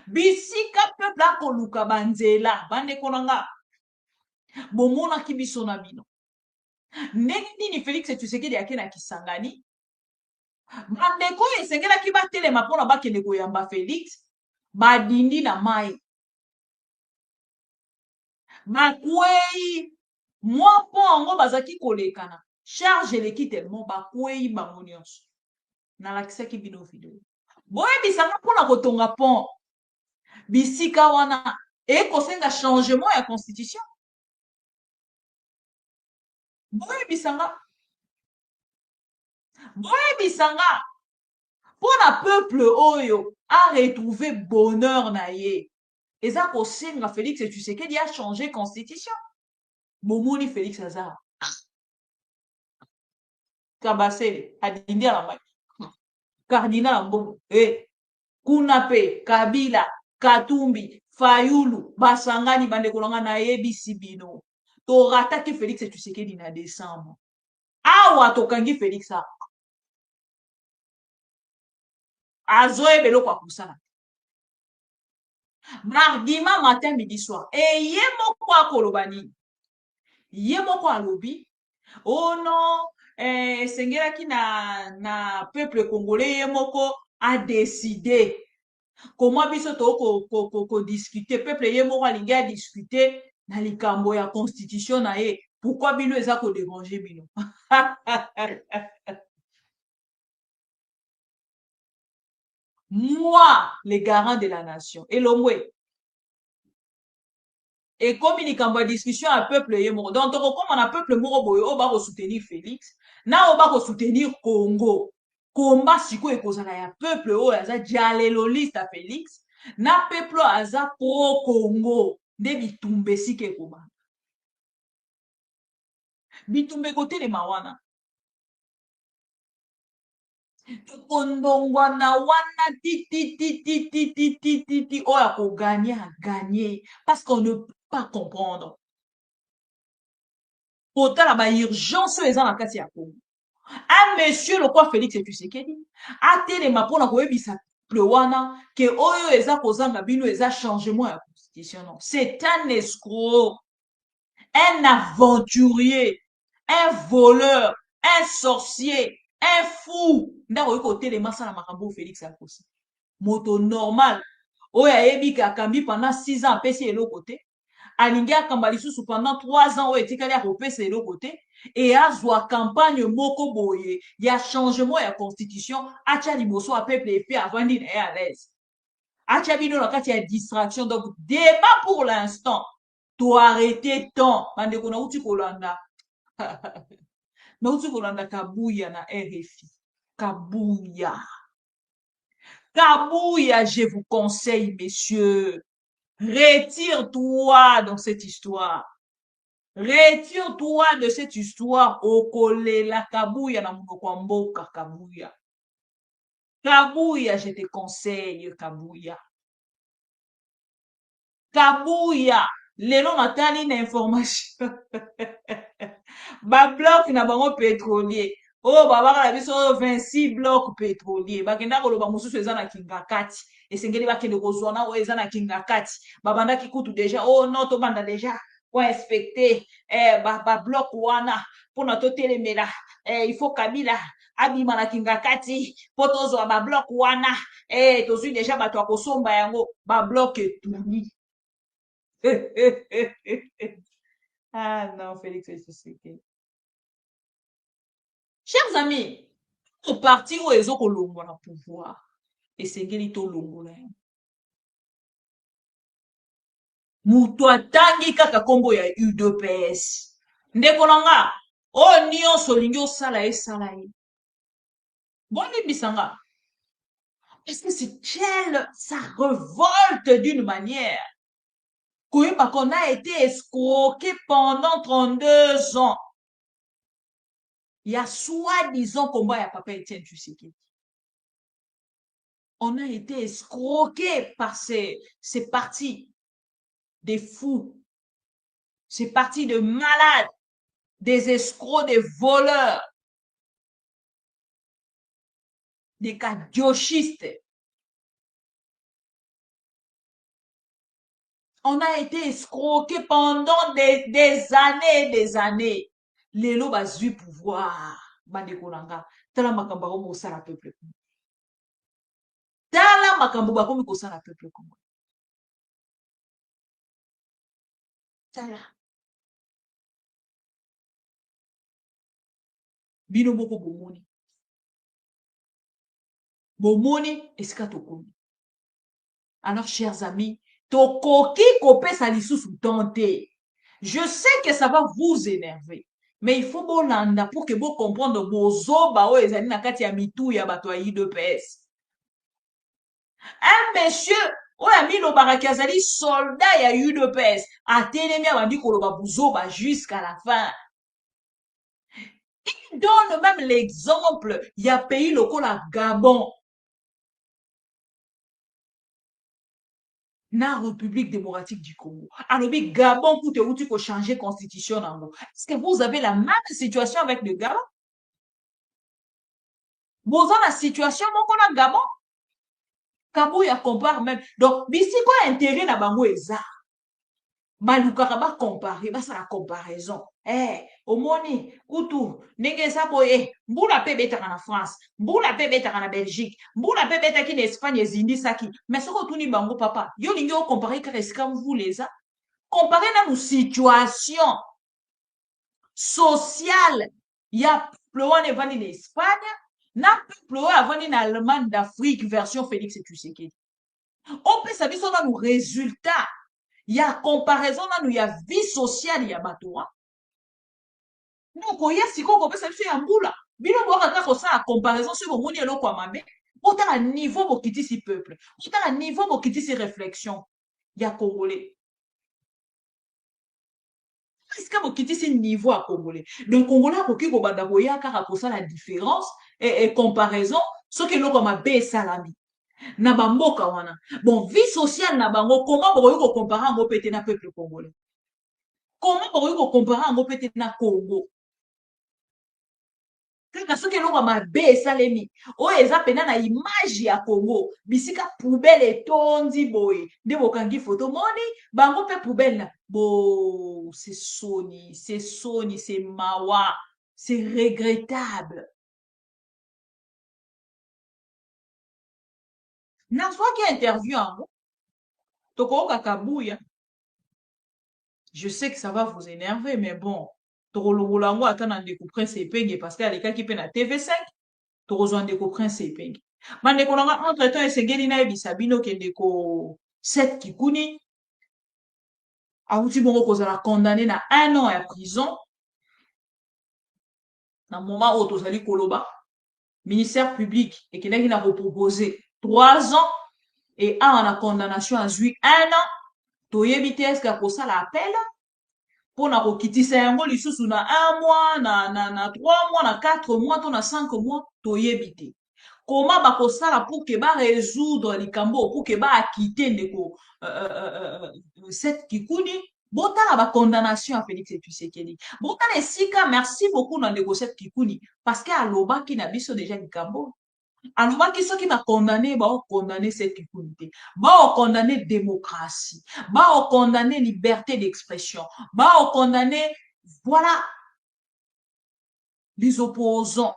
Speaker 1: Bisika peuple a qu'on luka banzela, bande konanga. Bomona ki biso na bino. Ndenge nini Félix et tu sais qu'il y a kena kisangani. bandeko oyo esengelaki batelema mpona bakende koyamba Félix badindi na mai bakwei mwa mpo yango bazalaki kolekana charge eleki tellement bakwei bango nyonso nalakisaki bino video boyebisanga mpona kotonga pont bisika wana ekosenga changement ya constitution boyebisanga mpona peuple oyo a retrouvé bonheur na ye eza kosenga Félix Tshisekedi a changé constitution bomoni Félix aza kabasele adindi ala mai cardinal mbongo kuna pe Kabila Katumbi Fayulu basangani bandeko nanga nayebisi bino torataki Félix Tshisekedi na décembre awa tokangi Félix awa azoyeba eloko akosala margima matin midi soir ye moko akoloba nini ye moko alobi oh non esengelaki na peuple congolais ye moko a décidé comment biso tokodiskute peuple ye moko alingi adiskute na likambo ya constitution na ye pourquoi bino eza koderange bino moi le garant de la nation elongwe ekomi likambo ya discussion ya peuple ye moko donc tokokoma na peuple moko boye oyo bakosoutenir Félix na oyo bakosoutenir Congo komba sikoyo ekozala ya peuple oyo aza dialeloliste ya Félix na peuple oyo aza pro Congo nde bitumba esika ekobanda bitumba ekotelema wana tokondongwana wana titi oyo akoganye aganye parce qu'on ne peut pas comprendre kotala baurgence oyo eza na kati ya Congo un monsieur lokwa Félix Tshisekedi atelema mpona koyebisa peuple wana ke oyo eza kozanga bino eza changement ya constitution non c'est un escroc un aventurier un voleur un sorcier un fou ndako oyo kotelema asala makambo Félix akosi moto normal oyo ayebi ke akambi pendant 6 ans apesi eloko te alingi akamba lisusu pendant 3 ans oyo etikali akopesa eloko te e azwa campagne moko boye ya changement ya constitution atia liboso ya peuple epe avandi na ye à l'aise atia bino na kati ya distraction donc débat pour l'instant toarrete temps bandeko nauti kolanda nauti kolanda kabuya na RFI kabuya je vous conseille messieurs retire-toi dans cette histoire retire-toi de cette histoire okolela kabuya na monoko ya mboka kabuya je te conseille kabuya lelo natali na information babloc na bango pétrolier oyo babaka na biso 26 bloc pétrolier bakenda koloba mosusu eza na kingakati esengeli bakende kozwa na oyo eza na kingakati babandaki kutu deja oh non tobanda deja koinspecte babloc wana mpona totelemela il faut Kabila abima na kingakati mpo tozwa babloc wana tozwi deja bato ya kosomba yango babloc etuni ah non Félix Tshisekedi chers amis parti oyo ezokolongwa na pouvoir esengeli tolongola yango moto atangi kaka nkombo ya UDPS ndeko na nga oyo nyonso olingi osala esala ye bolimbisanga parce que c'est tel ça révolte d'une manière koyeba qu'on a été escroqué pendant 32 ans. Il y a soi-disant combat à Papa Etienne Tshisekedi. On a été escroqué par ces partis des fous, ces partis de malades, des escrocs, des voleurs, des cadiochistes. On a été escroqué pendant des années et des années. Lelo bazui pouvoir. Bandeko nanga. tala makambo bakomi kosala peuple congolais. Tala makambo bakomi kosala peuple congolais. Tala bino moko bomoni esika tokomi. Alors chers amis, tokoki kopesa lisusu tente. Je sais que ça va vous énerver, mais il faut bolanda pour que vous comprendre bozoba o ezali na kati ya mitu ya bato ya UDPS. Un monsieur oya milobaka azali soldat ya UDPS atelemi abandi koloba bozoba jusqu'à la fin. Il donne même l'exemple ya pays lokola Gabon na République démocratique du Congo. Alors, Gabon, pour te changer constitution. Est-ce que vous avez la même situation avec le Gabon? Vous avez la situation, mon Gabon? Kabou ya compare même. Donc, bisi quoi intérêt na bango eza? Balukaka ba comparer, ba sa la comparaison. Omoni, kutu, nenge sa boye, mbula pe betaka na France, mbula pe betaka na Belgique, mbula pe betaki na Espagne ezindi saki. Mais soko tuni bango papa, yo lingi o comparer ka esika mvuleza. Comparer na situation sociale ya ploane vani na Espagne, na ploane avani na Allemagne d'Afrique version Félix Tshisekedi. On peut savoir ça dans nos résultats. Il y a comparaison dans nous, il y a vie sociale, il y a batoa. Donc, il y a si qu'on peut savoir un bout là. Bino boka kako ça comparaison sur mon monde eloko amabe. Autant à niveau bokiti si peuple. Autant à niveau bokiti si réflexion. Il y a Congolais. Est-ce que bokiti si niveau à Congolais? Donc Congolais koki ko banda koya kaka ko ça la différence et comparaison ce que l'on comme be salami. Na bamboka wana. Bon, vie sociale na bango, comment vous comparer ngo pété na peuple congolais? Comment vous comparer ngo pété na Congo? Kaka soki eloko mabe esalemi oyo eza pena na image ya Congo bisika poubelle etondi boye nde bokangi photo moni bango pe poubelle na bo c'est soni c'est mawa c'est regrettable. Na soki interview yango tokoka kabuya. Je sais que ça va vous énerver, mais bon, Torololango attend un découp prince et penge parce qu'à l'écart qui peine à TV5, Torozon découp prince et penge. Mandeko nanga entre temps et segeli na ebisabino kendeko 7 kikuni. Awuti bongo kozala condamné na 1 an à prison. Na moment où tozali koloba, ministère public et qui n'a proposé 3 ans et 1 an à condamnation à juillet 1 an. Toyebi est-ce que pour ça l'appel pour na kokitisa yango lisusu na 1 mois na 3 mois na 4 mois to na 5 mois toyebi te comment bakosala pour que ba résoudre likambo pour que ba akite ndeko cette kikuni botala ba condamnation à Félix Tshisekedi botala esika merci beaucoup na ndeko cette kikuni parce que aloba ki na biso déjà likambo. Alors, qui sont qui m'a condamné, bah, condamné cette impunité, bah, condamné démocratie, bah, condamné liberté d'expression, bah, condamné, voilà, les opposants,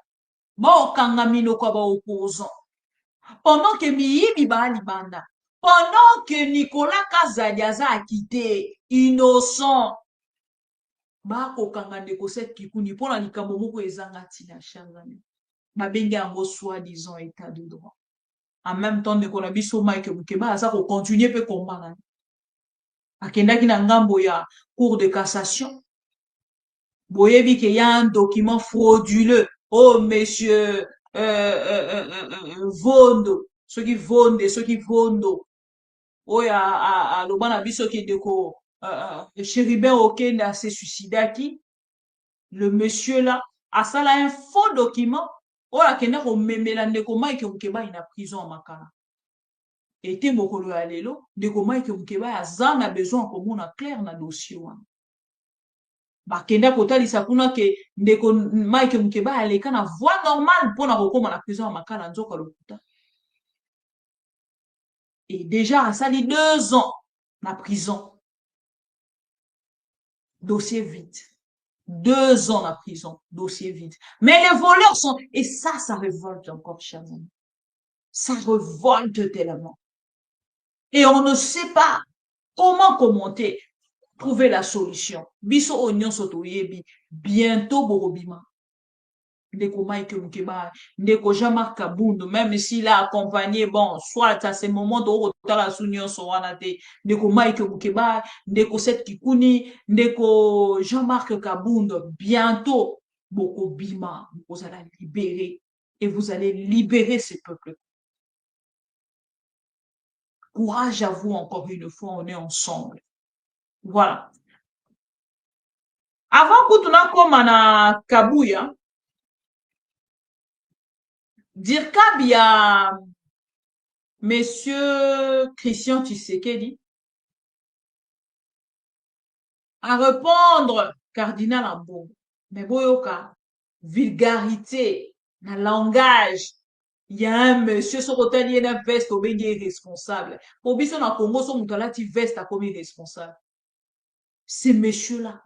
Speaker 1: bah, kangamino kwa ba opposants. Pendant que Miyibi ba libanda, pendant que Nicolas Kazadiaza a quitté, innocent, bah, kokangande ko cette kikuni, pour la likambo moko ezanga tina, chers amis. Babengi yango soi-disant état de droit. En même temps, ndeko na biso Mike Mukeba aza ko continuer pe combat. Akendaki na ngambo ya cour de cassation. Boyebi ke y a un document frauduleux. Oh monsieur Vondo, ceux qui vondo. Oh ya loba na biso ki ndeko Chéribin Okenda s'est suicidé. Le monsieur là a ça là un faux document. Ola kenda ko memela ndeko Mike Mukeba ina prison makala. Ete mokolo ya lelo ndeko Mike Mukeba aza na besoin komona clair na dossier wana. Ba kenda kotalisa kuna ke ndeko Mike Mukeba aleka na voie normale pona kokoma na prison makala nzoka lokuta. Et déjà asali 2 ans na prison. Dossier vide. 2 ans en prison, dossier vide. Mais les voleurs sont... Et ça révolte encore, chers amis. Ça révolte tellement. Et on ne sait pas comment commenter, trouver la solution. Biso oignon sotoyebi, bientôt borobima. Ndeko Mike Mukeba, Ndeko Jean-Marc Kabundu, même s'il a accompagné, bon, soit à ce moment où la Sounion Soranate, Ndeko Mike Mukeba, Ndeko Seth Kikuni, Ndeko Jean-Marc Kabundu, bientôt, Boko Bima, vous allez libérer, et vous allez libérer ces peuples. Courage à vous encore une fois, on est ensemble. Voilà. Avant que tu n'as comme à Kabouya, dire qu'il y a Monsieur Christian Tshisekedi à répondre cardinal Ambongo. Mais boyoka, vulgarité, na langage, il y a un monsieur sur hôtel, il y a une veste au bengi responsable. Pour biso na Congo, son moutala ti veste à comme responsable. Ces messieurs-là,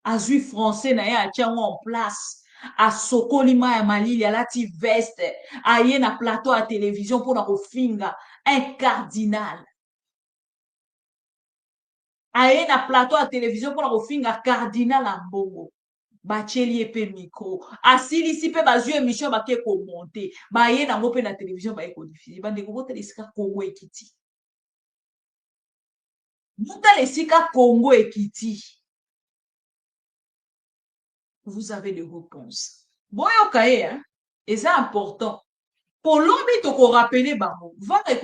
Speaker 1: azui français na ya tiango en place. A Sokolima ya Malili, à la ti veste, a yé na plateau à télévision pour na kofinga, un cardinal. A yé na plateau à télévision pour na kofinga cardinal Ambongo. Bacheli epe micro. Asili si pe bazu émission ba ke ko monter. Ba yé na ngope na télévision ba ko diffuser. Ba ndeko bote lesika Congo ekiti. Muta lesika Congo ekiti. Vous avez des réponses. Boyo kaye, hein, et c'est important. Pour l'homme, tu peux rappeler, va et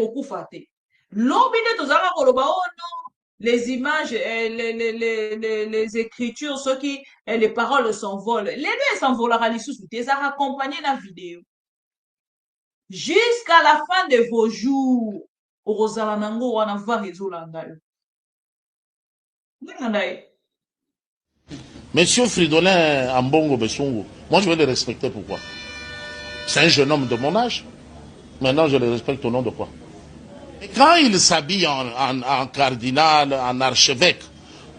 Speaker 1: l'homme, tu vas oh non, les images, les écritures, ceux qui, les paroles s'envolent. Les deux s'envolent à l'issue, tu les as accompagnés dans la vidéo. Jusqu'à la fin de vos jours, au Rosalanango, on va résoudre
Speaker 5: Monsieur Fridolin Ambongo Bessungu, moi je vais le respecter, pourquoi? C'est un jeune homme de mon âge. Maintenant je le respecte au nom de quoi? Et quand il s'habille en cardinal, en archevêque,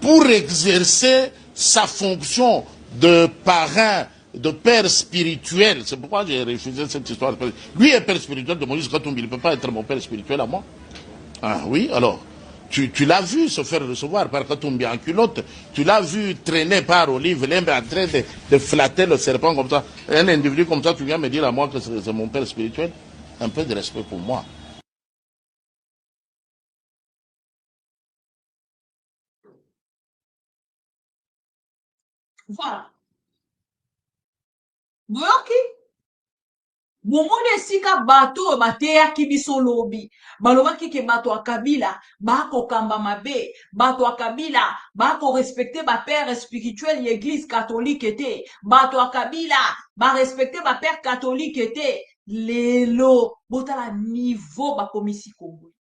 Speaker 5: pour exercer sa fonction de parrain, de père spirituel, c'est pourquoi j'ai refusé cette histoire. Lui est père spirituel de Moïse Katumbi, il ne peut pas être mon père spirituel à moi. Ah oui, alors tu l'as vu se faire recevoir par Katumbi en culotte, tu l'as vu traîner par Olive Lembe en train de flatter le serpent comme ça. Un individu comme ça, tu viens me dire à moi que c'est mon père spirituel? Un peu de respect pour moi.
Speaker 1: Voilà. Boyoki. Bomone sika bato bateya kibiso lobi. Balobaki ke bato a Kabila, bako kamba mabe, bato a Kabila, bako respecter ba père spirituel l'église catholique était, bato a Kabila, ba respecter ba père catholique était, lelo, botala niveau ba komisi Congo.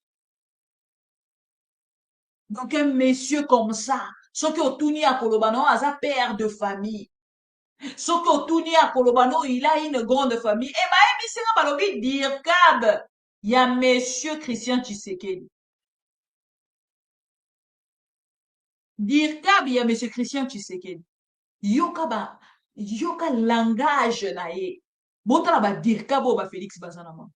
Speaker 1: Donc un monsieur comme ça, ce que otuni a kolobano aza père de famille. Soki otuni ya kolobano, il a une grande famille. Et bah, ebisinga balobi dirkab. Il y a monsieur Christian Tshisekedi. Dirkab, il y a monsieur Christian Tshisekedi. Yoka langage na ye. Botala ba dirkab o ba Félix Bazanama.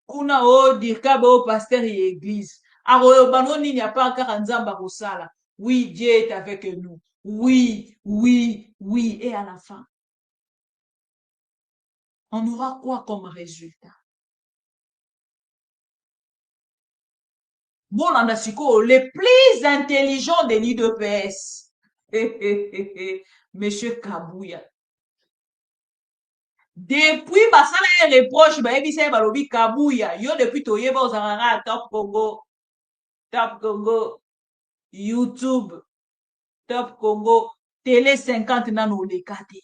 Speaker 1: Kuna o dirkab o pasteur et église. Aro bano nini a pas encore nzamba kosala. Oui, Dieu est avec nous. Oui, oui, oui. Et à la fin, on aura quoi comme résultat? Bon, on a les plus intelligents de l'IDPS. Monsieur Kabouya. Depuis, basala les reproches, ebisa balobi Kabouya. Yo depuis toyeba ozarara Top Congo, YouTube, Top Congo, Télé 50 nano lekate.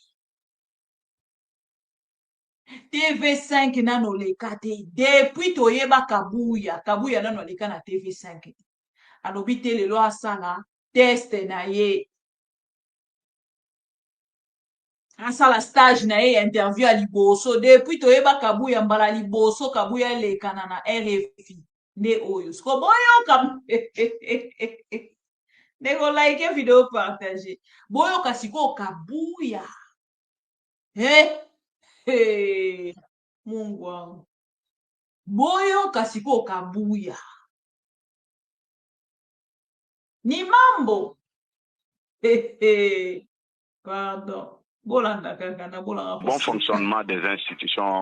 Speaker 1: TV5 nano lekate. Depuis toyeba Kabouya nano leka na TV5. Alobi télé lo asala test na ye. Asala stage na ye interview a liboso. Depuis toyeba Kabouya mbala liboso Kabouya leka na RFI. Ne oyo. Sko boyo kam. Ndeko like vidéo partager. Boyo kasiko kabuya. Mungu wangu. Boyo kasiko kabuya. Ni mambo. Pardon.
Speaker 6: Bon fonctionnement des institutions.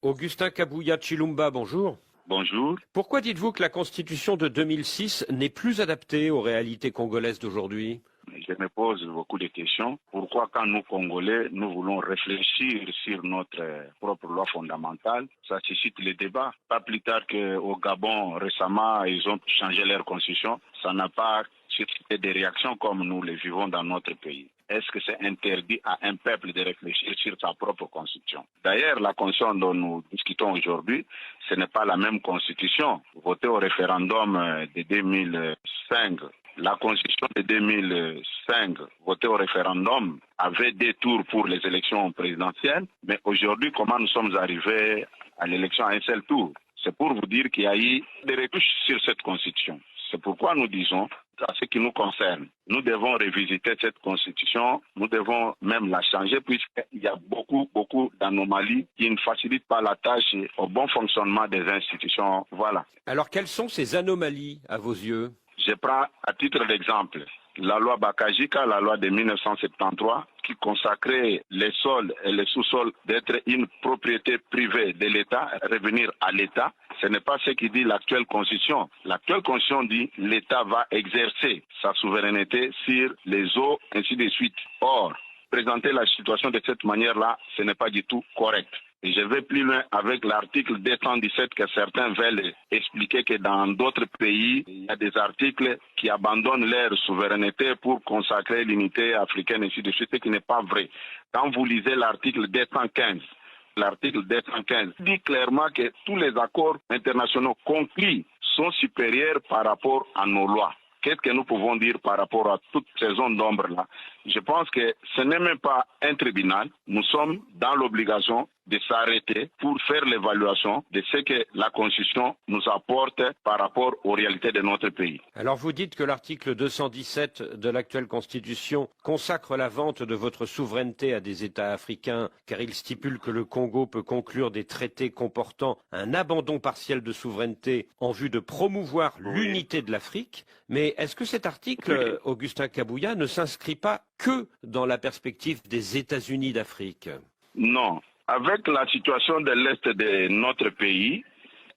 Speaker 7: Augustin Kabouya Chilumba, bonjour.
Speaker 6: Bonjour.
Speaker 7: Pourquoi dites-vous que la Constitution de 2006 n'est plus adaptée aux réalités congolaises d'aujourd'hui?
Speaker 6: Je me pose beaucoup de questions. Pourquoi, quand nous, Congolais, nous voulons réfléchir sur notre propre loi fondamentale, ça suscite le débat. Pas plus tard qu'au Gabon, récemment, ils ont changé leur constitution. Ça n'a pas suscité des réactions comme nous les vivons dans notre pays. Est-ce que c'est interdit à un peuple de réfléchir sur sa propre constitution? D'ailleurs, la constitution dont nous discutons aujourd'hui, ce n'est pas la même constitution votée au référendum de 2005. La constitution de 2005, votée au référendum, avait 2 tours pour les élections présidentielles. Mais aujourd'hui, comment nous sommes arrivés à l'élection à un seul tour? C'est pour vous dire qu'il y a eu des retouches sur cette constitution. C'est pourquoi nous disons, à ce qui nous concerne, nous devons revisiter cette constitution, nous devons même la changer puisqu'il y a beaucoup d'anomalies qui ne facilitent pas la tâche au bon fonctionnement des institutions. Voilà.
Speaker 7: Alors quelles sont ces anomalies à vos yeux?
Speaker 6: Je prends à titre d'exemple la loi Bakajika, la loi de 1973, qui consacrait les sols et les sous-sols d'être une propriété privée de l'État, revenir à l'État. Ce n'est pas ce qui dit l'actuelle Constitution. L'actuelle Constitution dit que l'État va exercer sa souveraineté sur les eaux, ainsi de suite. Or, présenter la situation de cette manière-là, ce n'est pas du tout correct. Et je vais plus loin avec l'article 217 que certains veulent expliquer que dans d'autres pays, il y a des articles qui abandonnent leur souveraineté pour consacrer l'unité africaine, ainsi de suite, ce qui n'est pas vrai. Quand vous lisez l'article 215, l'article 215 dit clairement que tous les accords internationaux conclus sont supérieurs par rapport à nos lois. Qu'est-ce que nous pouvons dire par rapport à toutes ces zones d'ombre-là? Je pense que ce n'est même pas un tribunal. Nous sommes dans l'obligation de s'arrêter pour faire l'évaluation de ce que la Constitution nous apporte par rapport aux réalités de notre pays.
Speaker 7: Alors vous dites que l'article 217 de l'actuelle Constitution consacre la vente de votre souveraineté à des États africains car il stipule que le Congo peut conclure des traités comportant un abandon partiel de souveraineté en vue de promouvoir l'unité de l'Afrique. Mais est-ce que cet article, Augustin Kabouya, ne s'inscrit pas que dans la perspective des États-Unis d'Afrique?
Speaker 6: Non. Avec la situation de l'Est de notre pays,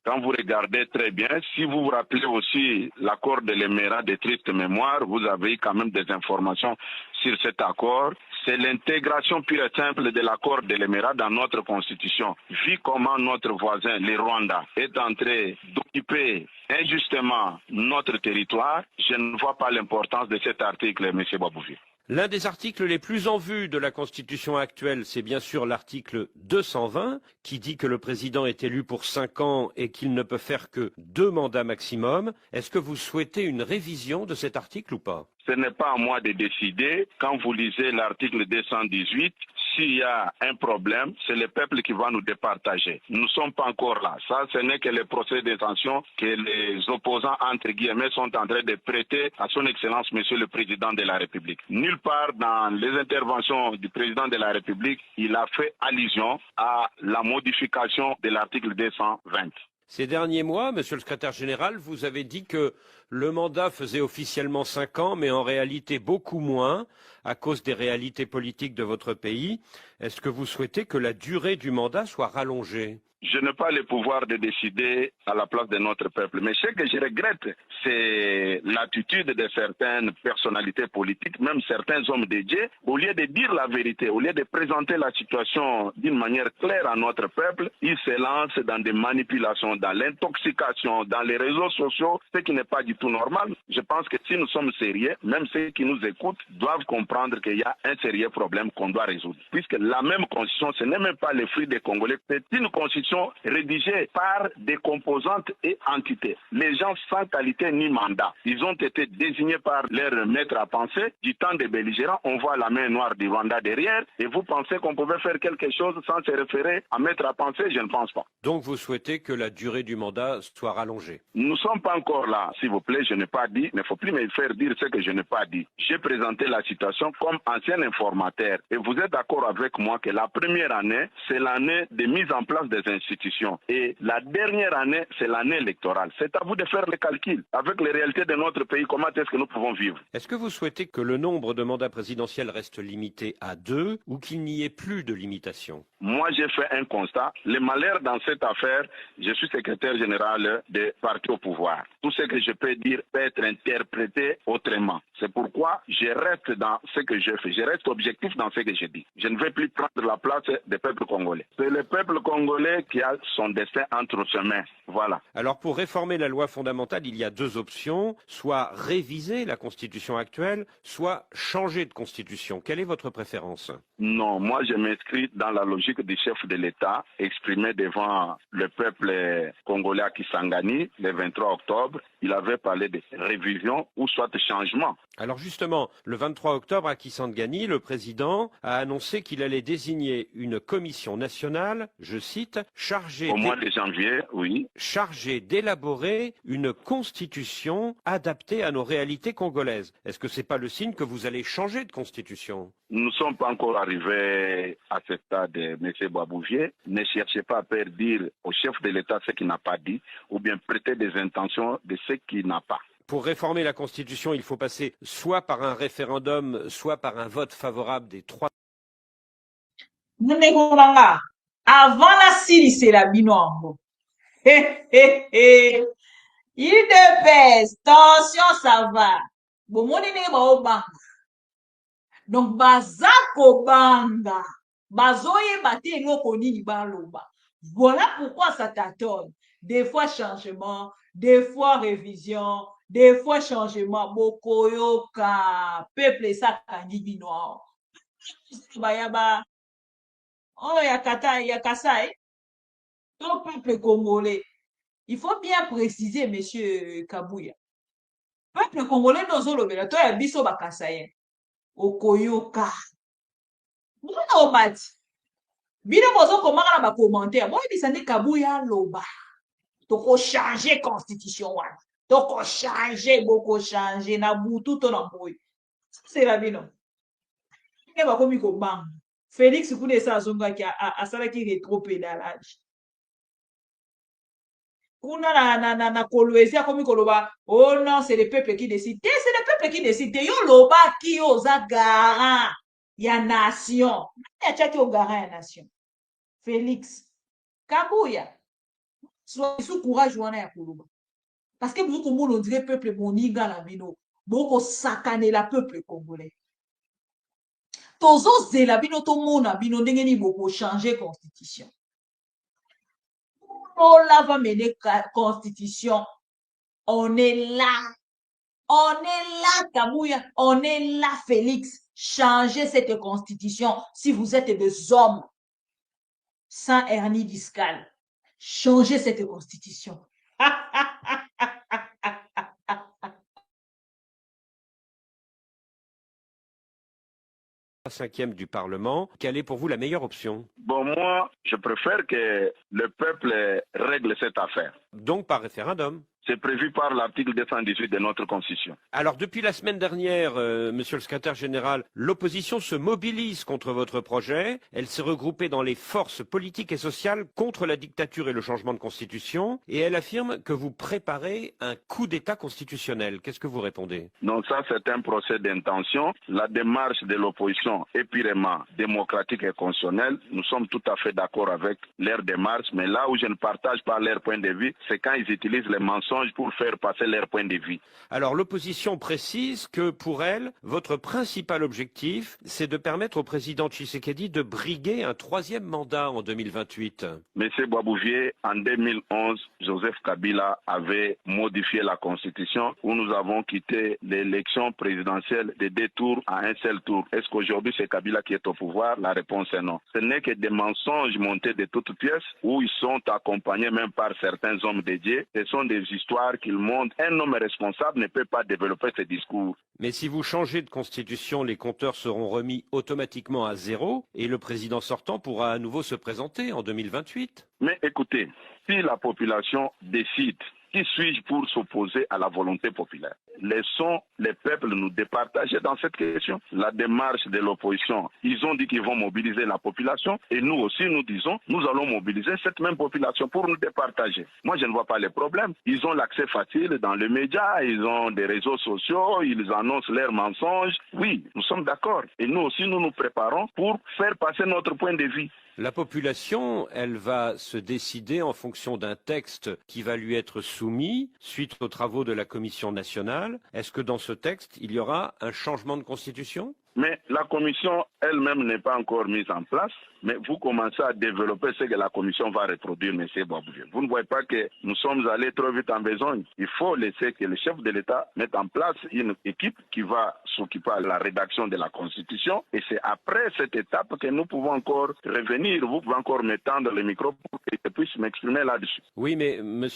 Speaker 6: quand vous regardez très bien, si vous vous rappelez aussi l'accord de l'Émirat de triste mémoire, vous avez quand même des informations sur cet accord. C'est l'intégration pure et simple de l'accord de l'Émirat dans notre constitution. Vu comment notre voisin, le Rwanda, est en train d'occuper injustement notre territoire, je ne vois pas l'importance de cet article, M. Babouvi.
Speaker 7: L'un des articles les plus en vue de la Constitution actuelle, c'est bien sûr l'article 220, qui dit que le président est élu pour 5 ans et qu'il ne peut faire que 2 mandats maximum. Est-ce que vous souhaitez une révision de cet article ou pas?
Speaker 6: Ce n'est pas à moi de décider. Quand vous lisez l'article 218, s'il y a un problème, c'est le peuple qui va nous départager. Nous ne sommes pas encore là. Ça, ce n'est que le procès d'intention que les opposants, entre guillemets, sont en train de prêter à son Excellence, Monsieur le Président de la République. Nulle part dans les interventions du Président de la République, il a fait allusion à la modification de l'article 220.
Speaker 7: Ces derniers mois, Monsieur le Secrétaire général, vous avez dit que le mandat faisait officiellement 5 ans, mais en réalité beaucoup moins, à cause des réalités politiques de votre pays. Est-ce que vous souhaitez que la durée du mandat soit rallongée?
Speaker 6: Je n'ai pas le pouvoir de décider à la place de notre peuple. Mais ce que je regrette, c'est l'attitude de certaines personnalités politiques, même certains hommes de Dieu, au lieu de dire la vérité, au lieu de présenter la situation d'une manière claire à notre peuple, ils se lancent dans des manipulations, dans l'intoxication, dans les réseaux sociaux, ce qui n'est pas du tout normal. Je pense que si nous sommes sérieux, même ceux qui nous écoutent doivent comprendre qu'il y a un sérieux problème qu'on doit résoudre. Puisque la même constitution, ce n'est même pas le fruit des Congolais, c'est une constitution constitution rédigée par des composantes et entités. Les gens sans qualité ni mandat, ils ont été désignés par leur maître à penser. Du temps des belligérants, on voit la main noire du Rwanda derrière et vous pensez qu'on pouvait faire quelque chose sans se référer à maître à penser? Je ne pense pas.
Speaker 7: Donc vous souhaitez que la durée du mandat soit rallongée?
Speaker 6: Nous ne sommes pas encore là, s'il vous plaît, je n'ai pas dit, il ne faut plus me faire dire ce que je n'ai pas dit. J'ai présenté la situation comme ancien informateur et vous êtes d'accord avec moi que la première année, c'est l'année de mise en place des institutions et la dernière année, c'est l'année électorale. C'est à vous de faire les calculs. Avec les réalités de notre pays, comment est-ce que nous pouvons vivre?
Speaker 7: Est-ce que vous souhaitez que le nombre de mandats présidentiels reste limité à 2 ou qu'il n'y ait plus de limitation?
Speaker 6: Moi, j'ai fait un constat. Le malheur dans cette affaire, je suis secrétaire général des partis au pouvoir. Tout ce que je peux dire peut être interprété autrement. C'est pourquoi je reste dans ce que je fais. Je reste objectif dans ce que je dis. Je ne vais plus prendre la place des peuples congolais. C'est le peuple congolais qui a son destin entre ses mains. Voilà.
Speaker 7: Alors pour réformer la loi fondamentale, il y a 2 options, soit réviser la constitution actuelle, soit changer de constitution. Quelle est votre préférence?
Speaker 6: Non, moi je m'inscris dans la logique du chef de l'État exprimé devant le peuple congolais à Kisangani le 23 octobre. Il avait parlé de révision ou soit de changement.
Speaker 7: Alors justement, le 23 octobre à Kisangani, le président a annoncé qu'il allait désigner une commission nationale, je cite, chargée
Speaker 6: au mois de janvier, oui.
Speaker 7: Chargée d'élaborer une constitution adaptée à nos réalités congolaises. Est-ce que c'est pas le signe que vous allez changer de constitution?
Speaker 6: Nous ne sommes pas encore arrivés à ce stade, M. Babouvier. Ne cherchez pas à faire dire au chef de l'État ce qu'il n'a pas dit, ou bien prêter des intentions de ce qu'il n'a pas.
Speaker 7: Pour réformer la Constitution, il faut passer soit par un référendum, soit par un vote favorable des 3.
Speaker 1: Avant la Syrie, c'est la binombo. Il te pèse. Tension, ça va. Bon, mon n'est pas au banga. Donc, bazako banga. Bazoye bate ngoko nini baloba. Voilà pourquoi ça t'attend. Des fois changement, des fois révision, des fois changement. Bokoyoka, peuple ça kandibi noir. Bayaba. Oh, yakasa, ton peuple congolais. Il faut bien préciser, monsieur Kabouya. Peuple congolais nozolobela, toi yabiso bakasaye. Okoyoka. Mwana obati. Bino bozo komaka na ba commentaire. Moi bisande Kabouya loba. Toko changer constitution wana. Toko changer, boko changer na butu to na boy. C'est la bino. Nge bakomi ko bang. Félix Koune sa zonga ki asalaki rétropédalage. Kuna na Kolwezi akomi koloba, oh non, c'est le peuple qui décide. C'est le peuple qui décide. Yo loba ki yo za garant ya nation. Ya tchaki yo garant ya nation. Félix Kabouya. Sois sous courage wana ya koloba. Parce que vous comme on dirait peuple moninga la bino. Boko sakane la peuple congolais. Tozo zela bino to mona bino ndenge ni boko changer constitution. On la va mener constitution. On est là. On est là, Kabouya. On est là, Félix. Changez cette constitution si vous êtes des hommes sans hernie discale. Changez cette constitution.
Speaker 7: Cinquième du Parlement, quelle est pour vous la meilleure option?
Speaker 6: Bon, moi, je préfère que le peuple règle cette affaire.
Speaker 7: Donc par référendum.
Speaker 6: C'est prévu par l'article 218 de notre Constitution.
Speaker 7: Alors depuis la semaine dernière, monsieur le secrétaire général, l'opposition se mobilise contre votre projet. Elle s'est regroupée dans les forces politiques et sociales contre la dictature et le changement de constitution. Et elle affirme que vous préparez un coup d'État constitutionnel. Qu'est-ce que vous répondez?
Speaker 6: Donc ça, c'est un procès d'intention. La démarche de l'opposition est purement démocratique et constitutionnelle. Nous sommes tout à fait d'accord avec leur démarche. Mais là où je ne partage pas leur point de vue, c'est quand ils utilisent les mensonges mensonges pour faire passer leur point de vue.
Speaker 7: Alors l'opposition précise que pour elle, votre principal objectif, c'est de permettre au président Tshisekedi de briguer un 3e mandat en 2028.
Speaker 6: Monsieur Boisbouvier, en 2011, Joseph Kabila avait modifié la Constitution où nous avons quitté l'élection présidentielle de 2 tours à un seul tour. Est-ce qu'aujourd'hui c'est Kabila qui est au pouvoir? La réponse est non. Ce n'est que des mensonges montés de toutes pièces où ils sont accompagnés même par certains hommes dédiés. Ce sont des histoires qu'ils montrent. Un homme responsable ne peut pas développer ce discours.
Speaker 7: Mais si vous changez de constitution, les compteurs seront remis automatiquement à 0 et le président sortant pourra à nouveau se présenter en 2028.
Speaker 6: Mais écoutez, si la population décide, qui suis-je pour s'opposer à la volonté populaire? Laissons les peuples nous départager dans cette question. La démarche de l'opposition, ils ont dit qu'ils vont mobiliser la population et nous aussi nous disons, nous allons mobiliser cette même population pour nous départager. Moi je ne vois pas les problèmes. Ils ont l'accès facile dans les médias, ils ont des réseaux sociaux, ils annoncent leurs mensonges. Oui, nous sommes d'accord. Et nous aussi nous nous préparons pour faire passer notre point de vue.
Speaker 7: La population, elle va se décider en fonction d'un texte qui va lui être soumis suite aux travaux de la Commission nationale. Est-ce que dans ce texte, il y aura un changement de constitution?
Speaker 6: Mais la commission elle-même n'est pas encore mise en place. Mais vous commencez à développer ce que la commission va reproduire, M. Boisbouvier. Vous ne voyez pas que nous sommes allés trop vite en besogne. Il faut laisser que le chef de l'État mette en place une équipe qui va s'occuper de la rédaction de la Constitution. Et c'est après cette étape que nous pouvons encore revenir. Vous pouvez encore m'étendre le micro pour que je puisse m'exprimer là-dessus.
Speaker 7: Oui, mais M.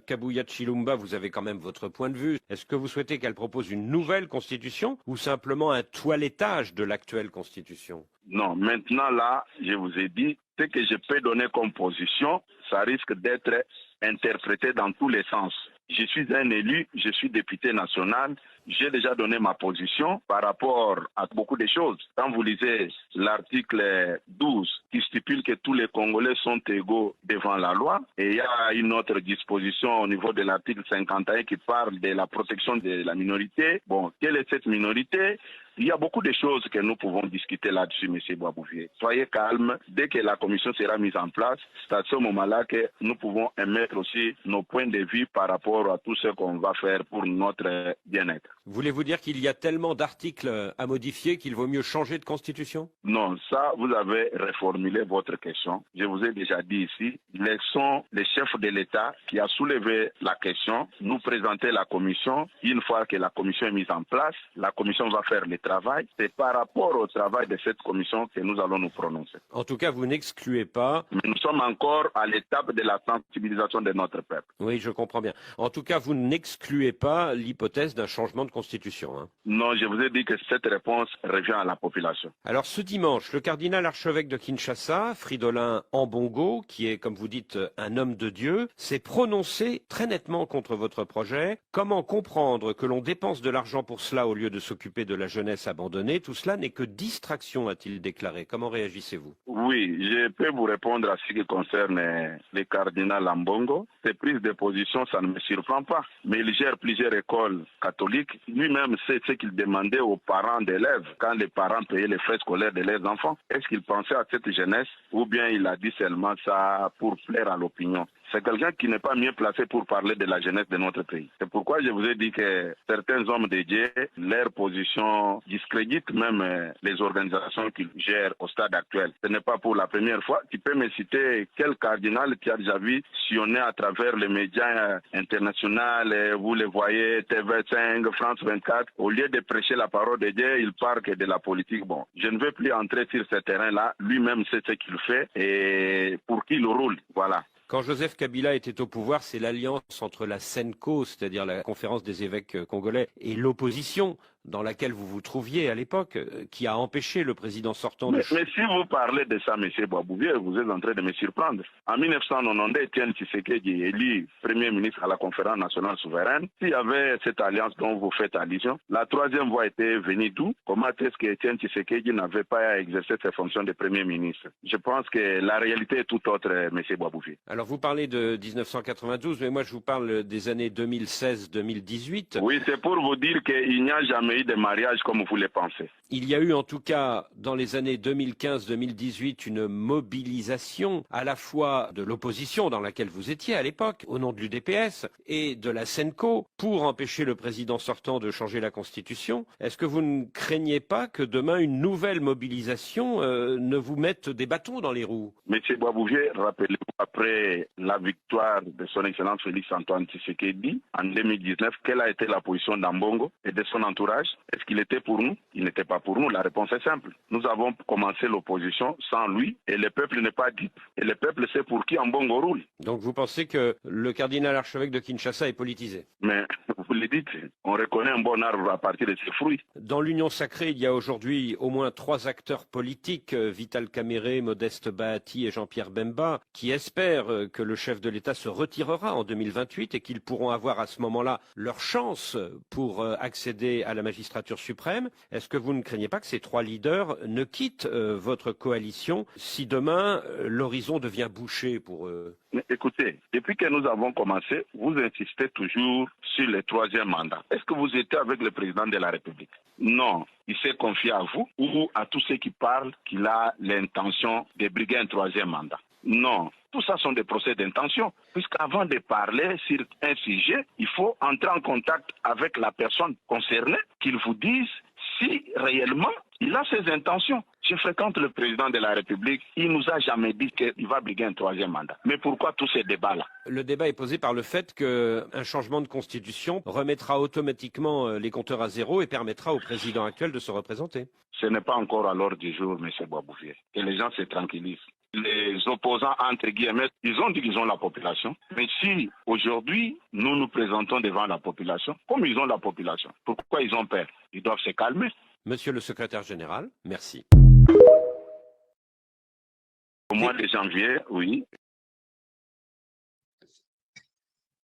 Speaker 7: Kabuya Chilumba, vous avez quand même votre point de vue. Est-ce que vous souhaitez qu'elle propose une nouvelle Constitution ou simplement un toilettage de l'actuelle Constitution?
Speaker 6: Non, maintenant là, je vous ai dit, ce que je peux donner comme position, ça risque d'être interprété dans tous les sens. Je suis un élu, je suis député national, j'ai déjà donné ma position par rapport à beaucoup de choses. Quand vous lisez l'article 12 qui stipule que tous les Congolais sont égaux devant la loi, et il y a une autre disposition au niveau de l'article 51 qui parle de la protection de la minorité. Bon, quelle est cette minorité? Il y a beaucoup de choses que nous pouvons discuter là-dessus, M. Boisbouvier. Soyez calme. Dès que la commission sera mise en place, c'est à ce moment-là que nous pouvons émettre aussi nos points de vue par rapport à tout ce qu'on va faire pour notre bien-être.
Speaker 7: Voulez-vous dire qu'il y a tellement d'articles à modifier qu'il vaut mieux changer de constitution?
Speaker 6: Non, ça, vous avez reformulé votre question. Je vous ai déjà dit ici, laissons le chef de l'État qui a soulevé la question nous présenter la commission. Une fois que la commission est mise en place, la commission va faire le travail. C'est par rapport au travail de cette commission que nous allons nous prononcer.
Speaker 7: En tout cas, vous n'excluez pas...
Speaker 6: Mais nous sommes encore à l'étape de la sensibilisation de notre peuple.
Speaker 7: Oui, je comprends bien. En tout cas, vous n'excluez pas l'hypothèse d'un changement de constitution. Hein.
Speaker 6: Non, je vous ai dit que cette réponse revient à la population.
Speaker 7: Alors, ce dimanche, le cardinal archevêque de Kinshasa, Fridolin Ambongo, qui est, comme vous dites, un homme de Dieu, s'est prononcé très nettement contre votre projet. Comment comprendre que l'on dépense de l'argent pour cela au lieu de s'occuper de la jeunesse abandonnée? Tout cela n'est que distraction, a-t-il déclaré. Comment réagissez-vous?
Speaker 6: Oui, je peux vous répondre à ce qui concerne le cardinal Ambongo. Ses prises de position, ça ne me surprend pas. Mais il gère plusieurs écoles catholiques. Lui-même sait ce qu'il demandait aux parents d'élèves quand les parents payaient les frais scolaires de leurs enfants. Est-ce qu'il pensait à cette jeunesse ou bien il a dit seulement ça pour plaire à l'opinion? C'est quelqu'un qui n'est pas mieux placé pour parler de la jeunesse de notre pays. C'est pourquoi je vous ai dit que certains hommes dédiés, leur position discrédite même les organisations qu'ils gèrent au stade actuel. Ce n'est pas pour la première fois. Tu peux me citer quel cardinal qui a déjà vu sillonner à travers les médias internationaux, vous les voyez, TV5, France 24, au lieu de prêcher la parole de Dieu, il parle que de la politique. Bon, je ne veux plus entrer sur ce terrain-là. Lui-même sait ce qu'il fait et pour qui il roule. Voilà.
Speaker 7: Quand Joseph Kabila était au pouvoir, c'est l'alliance entre la SENCO, c'est-à-dire la conférence des évêques congolais, et l'opposition, dans laquelle vous vous trouviez à l'époque, qui a empêché le président sortant de...
Speaker 6: Mais si vous parlez de ça, M. Boisbouvier, vous êtes en train de me surprendre. En 1990, Étienne Tshisekedi est élu Premier ministre à la conférence nationale souveraine. S'il y avait cette alliance dont vous faites allusion, la troisième voie était venue d'où? Comment est-ce que Étienne Tshisekedi n'avait pas exercé ses fonctions de Premier ministre? Je pense que la réalité est tout autre, M. Boisbouvier.
Speaker 7: Alors vous parlez de 1992, mais moi je vous parle des années 2016-2018.
Speaker 6: Oui, c'est pour vous dire qu'il n'y a jamais pays des mariages comme vous le pensez.
Speaker 7: Il y a eu en tout cas dans les années 2015-2018 une mobilisation à la fois de l'opposition dans laquelle vous étiez à l'époque, au nom de l'UDPS, et de la SENCO pour empêcher le président sortant de changer la Constitution. Est-ce que vous ne craignez pas que demain une nouvelle mobilisation ne vous mette des bâtons dans les roues?
Speaker 6: Monsieur Boisbouvier, rappelez-vous, après la victoire de son Excellence Félix Antoine Tshisekedi en 2019, quelle a été la position d'Ambongo et de son entourage? Est-ce qu'il était pour nous? Il n'était pas pour nous. La réponse est simple. Nous avons commencé l'opposition sans lui et le peuple n'est pas dupe. Et le peuple sait pour qui Ambongo roule.
Speaker 7: Donc vous pensez que le cardinal archevêque de Kinshasa est politisé?
Speaker 6: Mais vous le dites, on reconnaît un bon arbre à partir de ses fruits.
Speaker 7: Dans l'Union sacrée, il y a aujourd'hui au moins 3 acteurs politiques, Vital Kamerhe, Modeste Bahati et Jean-Pierre Bemba, qui espèrent que le chef de l'État se retirera en 2028 et qu'ils pourront avoir à ce moment-là leur chance pour accéder à la magistrature suprême. Est-ce que vous ne craignez pas que ces 3 leaders ne quittent votre coalition si demain l'horizon devient bouché pour eux?
Speaker 6: Mais écoutez, depuis que nous avons commencé, vous insistez toujours sur le 3e mandat. Est-ce que vous étiez avec le président de la République? Non. Il s'est confié à vous ou à tous ceux qui parlent qu'il a l'intention de briguer un 3e mandat? Non. Tout ça sont des procès d'intention. Puisqu'avant de parler sur un sujet, il faut entrer en contact avec la personne concernée, qu'il vous dise si réellement il a ses intentions. Je fréquente le président de la République, il nous a jamais dit qu'il va briguer un 3e mandat. Mais pourquoi tous ces débats-là?
Speaker 7: Le débat est posé par le fait qu'un changement de constitution remettra automatiquement les compteurs à zéro et permettra au président actuel de se représenter.
Speaker 6: Ce n'est pas encore à l'ordre du jour, M. Boisbouvier. Et les gens se tranquillisent. Les opposants, entre guillemets, ils ont dit qu'ils ont la population. Mais si aujourd'hui, nous nous présentons devant la population, comme ils ont la population, pourquoi ils ont peur? Ils doivent se calmer.
Speaker 7: Monsieur le secrétaire général, merci.
Speaker 6: Au mois de janvier, oui.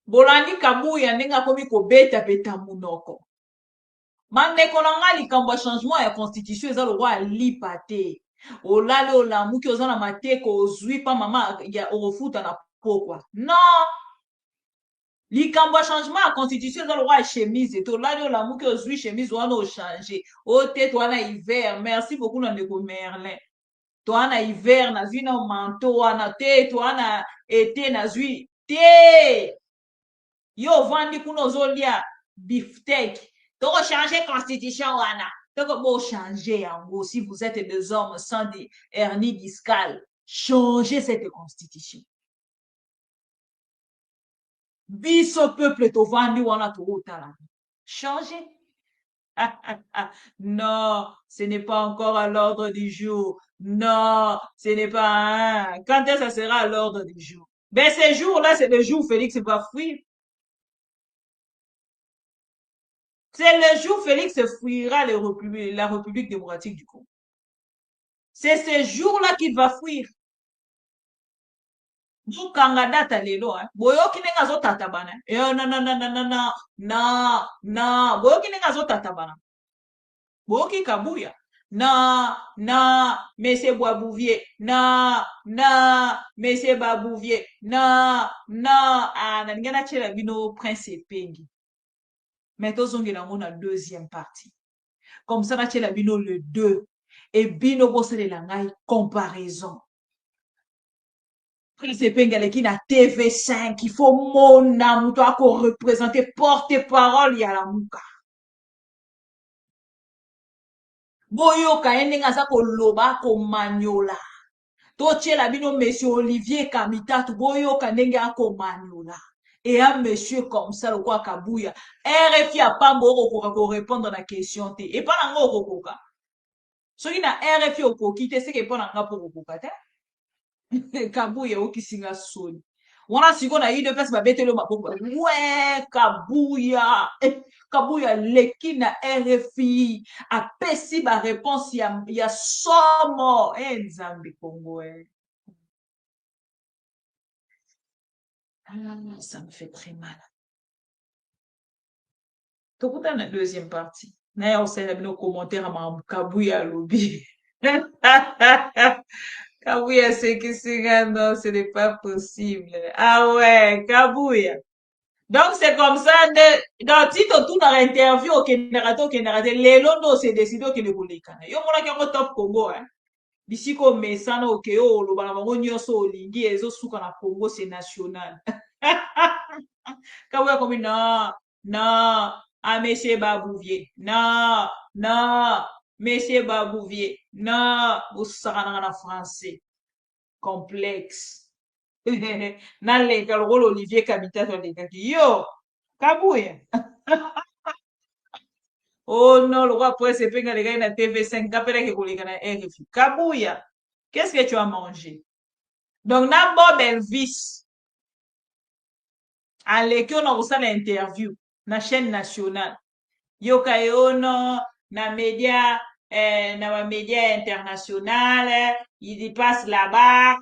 Speaker 1: Bolandi Kabuya ndenge akomi kobeta beta munoko. Mandeko na nga likambo ya changement ya constitution eza lokwa alipa te. Olale olamuki oza na mateko ozwi pa mama ya ofuta na pokwa. Non. Likambo ya changement ya constitution eza lokwa chemise to olale olamuki ozwi chemise wana o changer. O te to wana hiver. Merci beaucoup na ndeko Merlin. To wana hiver na zwi na manteau wana te to wana été na zwi te. Yo vandi kuna ozolia beefsteak. Toko changer constitution wana. Toko bo changer yango si vous êtes des hommes sans des hernies discales. Changez cette constitution. Biso peuple to vandi wana to otala. Changez. Non, ce n'est pas encore à l'ordre du jour. Non, ce n'est pas. Quand est-ce que ça sera à l'ordre du jour? Ben, ces jours-là, c'est le jour où Félix va fuir. C'est le jour où Félix fuira la République démocratique du Congo. C'est ce jour-là qu'il va fuir. Vous data lelo, hein. Boyoki nenga zo tatabana. Non. Boyoki nenga zo tatabana. Boyoki Kabuya. Non, Monsieur Boisbouvier. Non, Monsieur Babouvier. Non. Ah, nangana chela bino Prince Pengi. Mais tozongi nango na 2e partie. Comme ça, na chela bino le 2. Et bino bosele la ngai comparaison. Prince Pengi qui na TV5, il faut mon amour, toi qu'on représente porte-parole ya la muka. Boyoka endenga za koloba ko maniola. Tochela bino monsieur Olivier Kamitatu boyoka ndenge ako maniola. Et un monsieur comme ça le quoi Kabuya. RFI a pas moko ko répondre à la question te. Et pas nango kokoka. So ina RFI okoki te c'est que pas nanga pour kokoka te. Kabuya okisinga soni. Wana siko na ide pesa babetelo maboko. Ouais, Kabuya. Kabuya leki na RFI a pesi ba réponse ya somo Nzambi Congo. Ah, ça me fait très mal. Tokuta na 2e partie. Na ya osela bino commentaire ma Kabuya lobby. Kabuya c'est que c'est non, ce n'est pas possible. Ah ouais, Kabuya. Donc, c'est comme ça, dans si tu tournes dans l'interview au Kenerato, les londo c'est décidé que les Boulekana. Yo, mon a top Congo, hein. D'ici comme Messana, ok, oh, le balamango nyoso, lingi, ezo souka na Congo, c'est national. Kaouya comme non, non, ah, monsieur Babouvier, non, non, monsieur Babouvier, non, vous savez, en français, complexe. Nalenga le rôle Olivier Kabita yo Kabouya. Oh non, le roi après c'est pas les gars na TV5 kapela ke koleka na RFI. Kabouya. Qu'est-ce que tu as mangé? Donc na Bob Elvis aleki on a reçu l'interview na chaîne nationale. Yo kayono na média na ba média international, il passe là-bas.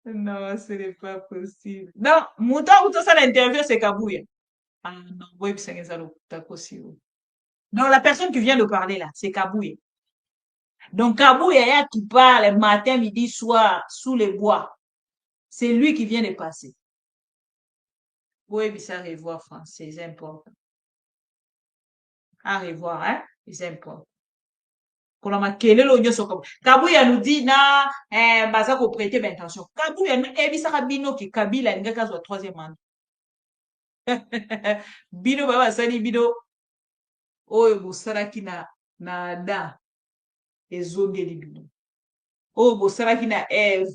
Speaker 1: Non, ce n'est pas possible. Non, Mouton, ça l'interview, c'est Kabouya. Ah non, oui, c'est possible. Donc, la personne qui vient de parler là, c'est Kabouya. Donc, Kabouya, qui parle matin, midi, soir, sous les bois. C'est lui qui vient de passer. Oui, ça revoir français, c'est important. À revoir, hein, c'est important. Kabouya nous dit na baza ko prêter attention. Kabouya ebisaka bino ki Kabila ngaka zo troisième mandat. Bino baba sali bino oyo bosalaki na da ezongeli bino. Oyo bosalaki na Eve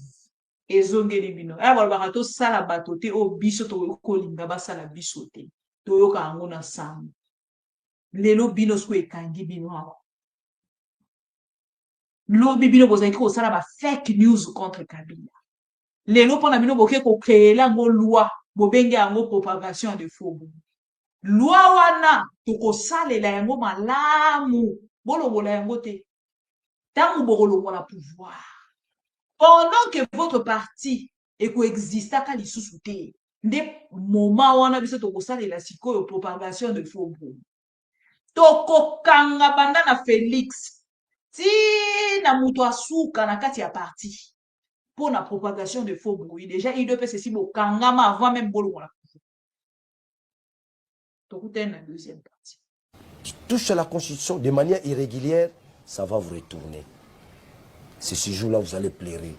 Speaker 1: ezongeli bino. Aba balobaka to sala bato te o biso to kolinga basala biso te. Toyoka yango na sango. Lelo bino sko ekangi bino awa. Lobi bino bozaki kosala ba fake news contre Kabila. Lelo pona bino boke ko créer lango loi bobenge yango propagation de faux. Loi wana to kosalela yango malamu bolobola yango te. Tango bokolobola pouvoir. Pendant que votre parti existe ka lisusu te. Nde moment wana biso to kosalela sikoyo propagation de faux. Toko kanga banda na Félix. Si na muto asuka na kati ya parti pour la propagation de faux bruits, déjà il doit passer si beau kangama avant même bolo la. Donc la deuxième partie.
Speaker 8: Tu touches à la constitution de manière irrégulière, ça va vous retourner. C'est ce jour-là vous allez pleurer.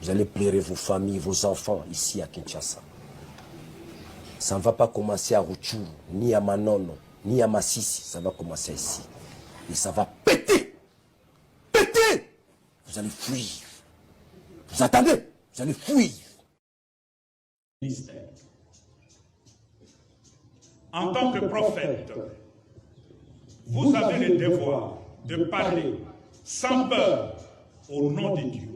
Speaker 8: Vous allez pleurer vos familles, vos enfants ici à Kinshasa. Ça ne va pas commencer à Rutshuru, ni à Manono, ni à Massissi, ça va commencer ici. Et ça va péter. Vous allez fuir. Vous attendez? Vous allez fuir.
Speaker 4: En tant que prophète, vous avez le devoir de parler sans peur au nom de Dieu.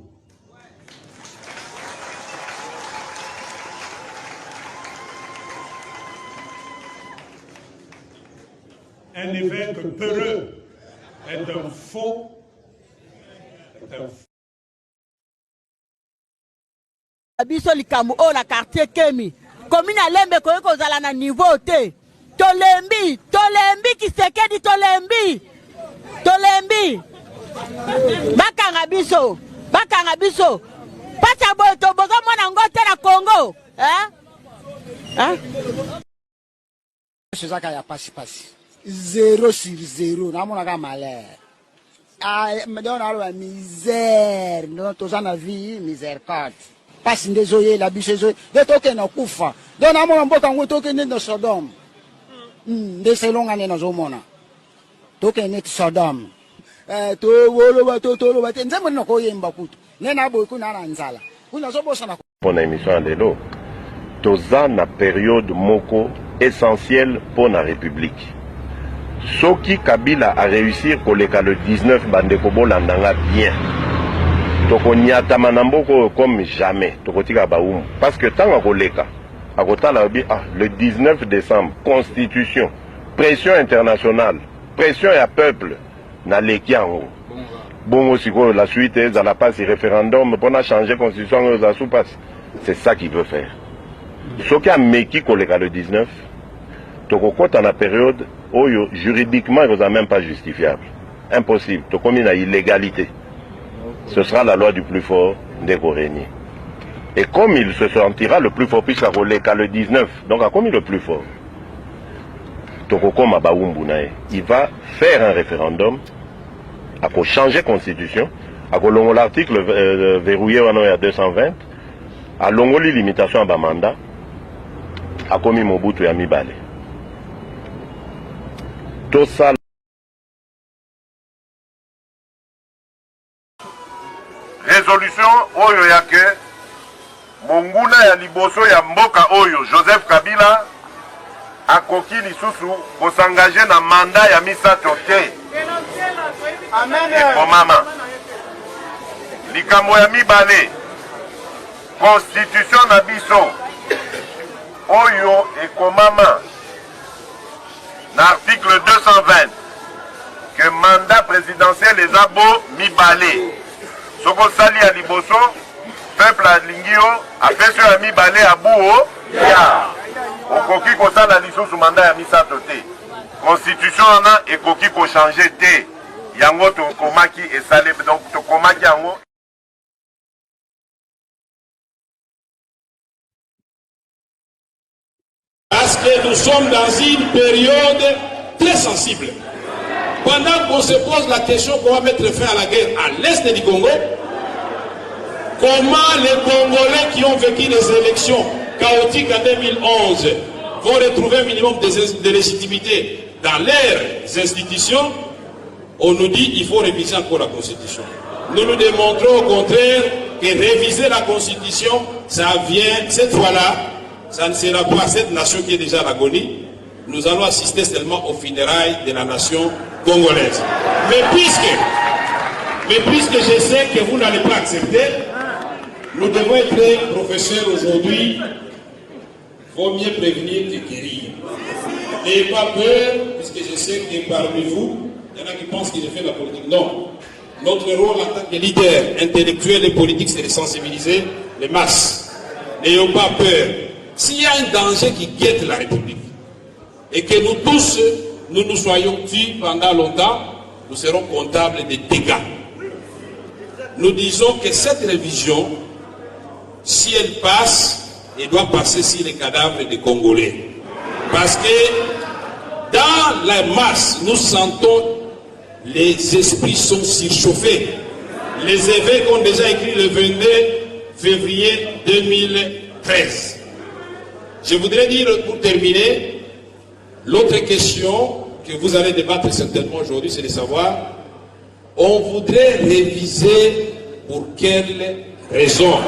Speaker 4: Un évêque peureux est un faux.
Speaker 9: Biso likambo o la quartier Kemi commune Lembe ko kozala na niveau te tolembi Kisekedi tolembi bakanga biso pacha boy to boga mona ngote na Congo
Speaker 10: C'est ça qu'il y a passe 0 sur 0 na mona ka malheur. Ah, mais on a la misère, nous tous en vie, miséricorde. Passe désolé, la biche désolé. De token na kufa. Donc na mona mboka ngo token na Sodome. De selonga ne na zomona. Token na Sodome. To wolo ba to ba te nzembo na ko yemba kutu. Ne na boy ku na nzala. Kuna zo bosa na
Speaker 6: Pour l'émission lelo. Toza na période moko essentielle pour la République. Soki Kabila a réussi koleka le 19 bandeko bolandanga bien. Toko nyata manamboko comme jamais. Toko tika baum. Parce que tant koleka, akotala bi le 19 décembre, constitution, pression internationale, pression à peuple na leki yango. Bongo siko la suite est à la passe référendum pour changer constitution aux asoupas. C'est ça qu'il veut faire. Soki a meki koleka le 19 Tokokota na période où juridiquement il n'est même pas justifiable. Impossible. Tokomi na illégalité. Ce sera la loi du plus fort des Coréniens.
Speaker 3: Et comme il se sentira le plus fort, puisqu'à le 19, donc à comme il est le plus fort, il va faire un référendum, à changer la constitution, à l'article verrouillé à 220, à l'ongoli limitation à mandat, à commis Mobutu et à Mibale. Tout ça. Résolution Oyo Yake, Monguna ya liboso ya mboka Oyo, Joseph Kabila, akoki lisusu s'engager na mandat ya misato te. Ekomama. Likambo ya mibale. Constitution na biso. Oyo ekomama. Na article 220. Que mandat présidentiel les abo mibale. Soko sali ya liboso, peuple a lingio, a fait sur ya mibale abuo, ya. Okoki ko sala lisusu mandat ya misato te. Constitution na ekoki ko changer te. Yango to komaki esale, donc to komaki yango.
Speaker 11: Parce que nous sommes dans une période très sensible. Pendant qu'on se pose la question comment mettre fin à la guerre à l'est du Congo, comment les Congolais qui ont vécu les élections chaotiques en 2011 vont retrouver un minimum de légitimité dans leurs institutions, on nous dit qu'il faut réviser encore la Constitution. Nous nous démontrons au contraire que réviser la Constitution, ça vient, cette fois-là, ça ne sera pas cette nation qui est déjà à l'agonie. Nous allons assister seulement aux funérailles de la nation congolaise. Mais puisque je sais que vous n'allez pas accepter, nous devons être professeurs aujourd'hui. Vaut mieux prévenir que guérir. N'ayez pas peur, puisque je sais que parmi vous, il y en a qui pensent qu'ils ont fait de la politique. Non. Notre rôle en tant que leader intellectuel et politique, c'est de sensibiliser les masses. N'ayons pas peur. S'il y a un danger qui guette la République, et que nous tous, nous soyons tués pendant longtemps, nous serons comptables des dégâts. Nous disons que cette révision, si elle passe, elle doit passer sur les cadavres des Congolais. Parce que dans la masse, nous sentons les esprits sont surchauffés. Les évêques ont déjà écrit le 22 février 2013. Je voudrais dire, pour terminer, l'autre question que vous allez débattre certainement aujourd'hui, c'est de savoir, on voudrait réviser pour quelles raisons?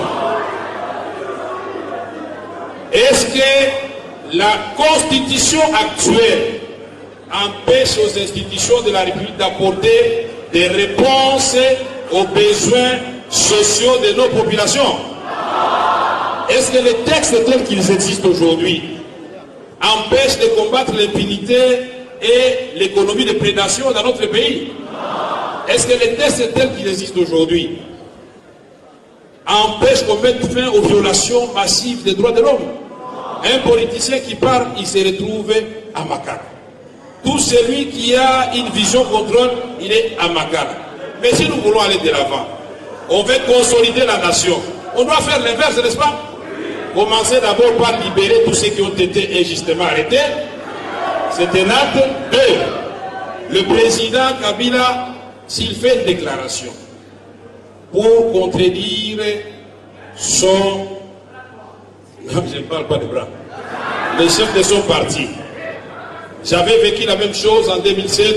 Speaker 11: Est-ce que la constitution actuelle empêche aux institutions de la République d'apporter des réponses aux besoins sociaux de nos populations? Est-ce que les textes tels qu'ils existent aujourd'hui empêchent de combattre l'impunité et l'économie de prédation dans notre pays? Est-ce que les textes tels qu'ils existent aujourd'hui empêchent qu'on mette fin aux violations massives des droits de l'homme? Un politicien qui part, il se retrouve à Makala. Tout celui qui a une vision contrôle, il est à Makala. Mais si nous voulons aller de l'avant, on veut consolider la nation, on doit faire l'inverse, n'est-ce pas? Commencer d'abord par libérer tous ceux qui ont été injustement arrêtés. C'est un acte. 2. Le président Kabila, s'il fait une déclaration pour contredire son... Non, je ne parle pas de bras. Le chef de son parti. J'avais vécu la même chose en 2007.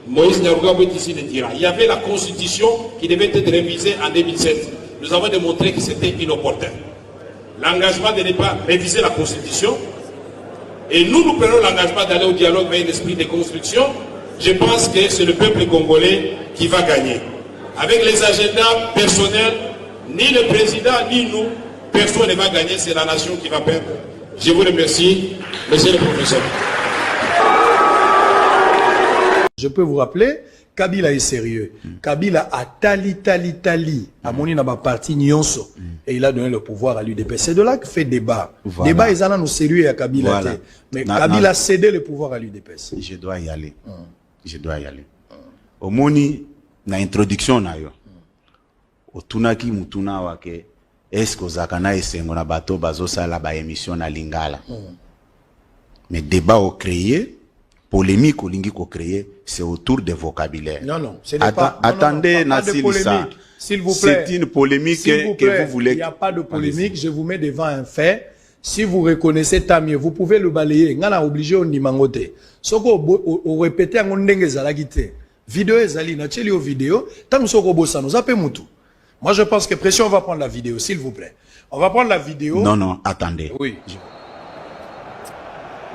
Speaker 11: Moïse Nyarugabo est ici de Tira. Il y avait la constitution qui devait être révisée en 2007. Nous avons démontré que c'était inopportun. L'engagement de ne pas réviser la constitution. Et nous prenons l'engagement d'aller au dialogue vers un esprit de construction. Je pense que c'est le peuple congolais qui va gagner. Avec les agendas personnels, ni le président, ni nous, personne ne va gagner, c'est la nation qui va perdre. Je vous remercie, monsieur le professeur.
Speaker 12: Je peux vous rappeler, Kabila est sérieux. Kabila a tali. A moni na ba parti nyonso. Et il a donné le pouvoir à l'UDPS. C'est de là que fait débat. Voilà. Débat, ils ont sérieux à Kabila. Voilà. Mais Kabila a cédé le pouvoir à l'UDPS.
Speaker 13: Je dois y aller. Je dois y aller. Au moni, na introduction na yo. Au tunaki mutuna wake. est-ce que ozakana esengo na bato bazosala ba émission na Lingala. Mais débat au créé, polémique au lingi ko créé, c'est autour des vocabulaires.
Speaker 12: Non, ce n'est pas.
Speaker 13: Attendez,
Speaker 12: pas de polémique. S'il vous plaît.
Speaker 13: C'est une polémique que vous voulez.
Speaker 12: Il n'y a pas de polémique. Je vous mets devant un fait. Si vous reconnaissez, tant mieux. Vous pouvez le balayer. On a obligé on y mangote. Soko o répéter en ondenge zalagite. Vidéo ezali na tcheli au vidéo. Tant que soko bossa nous appelle mutu. Moi je pense que pression on va prendre la vidéo s'il vous plaît. On va prendre la vidéo.
Speaker 13: Non, attendez.
Speaker 12: Oui.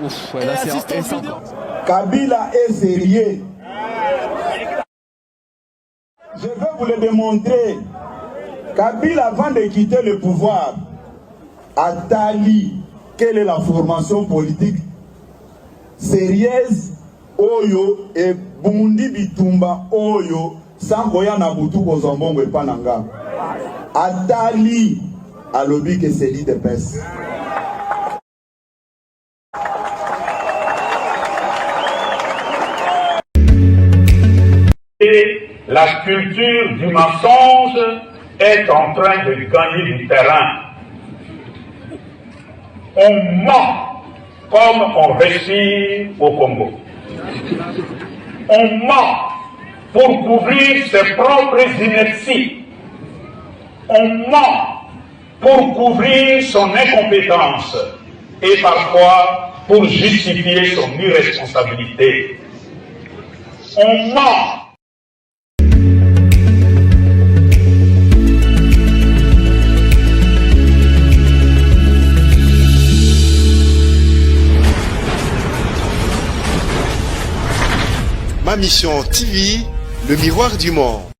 Speaker 14: Ouf, ouais, là c'est encore.
Speaker 15: Kabila est sérieux. Je vais vous le démontrer. Kabila, avant de quitter le pouvoir, a tali quelle est la formation politique sérieuse oyo et bundi bitumba oyo sangoya na butu kozombongo epananga. A tali a lobby que c'est l'idée de peste.
Speaker 4: La culture du mensonge est en train de gagner du terrain. On ment comme on respire au Congo. On ment pour couvrir ses propres inerties. On ment pour couvrir son incompétence et parfois pour justifier son irresponsabilité. On ment.
Speaker 2: Ma mission TV, le miroir du monde.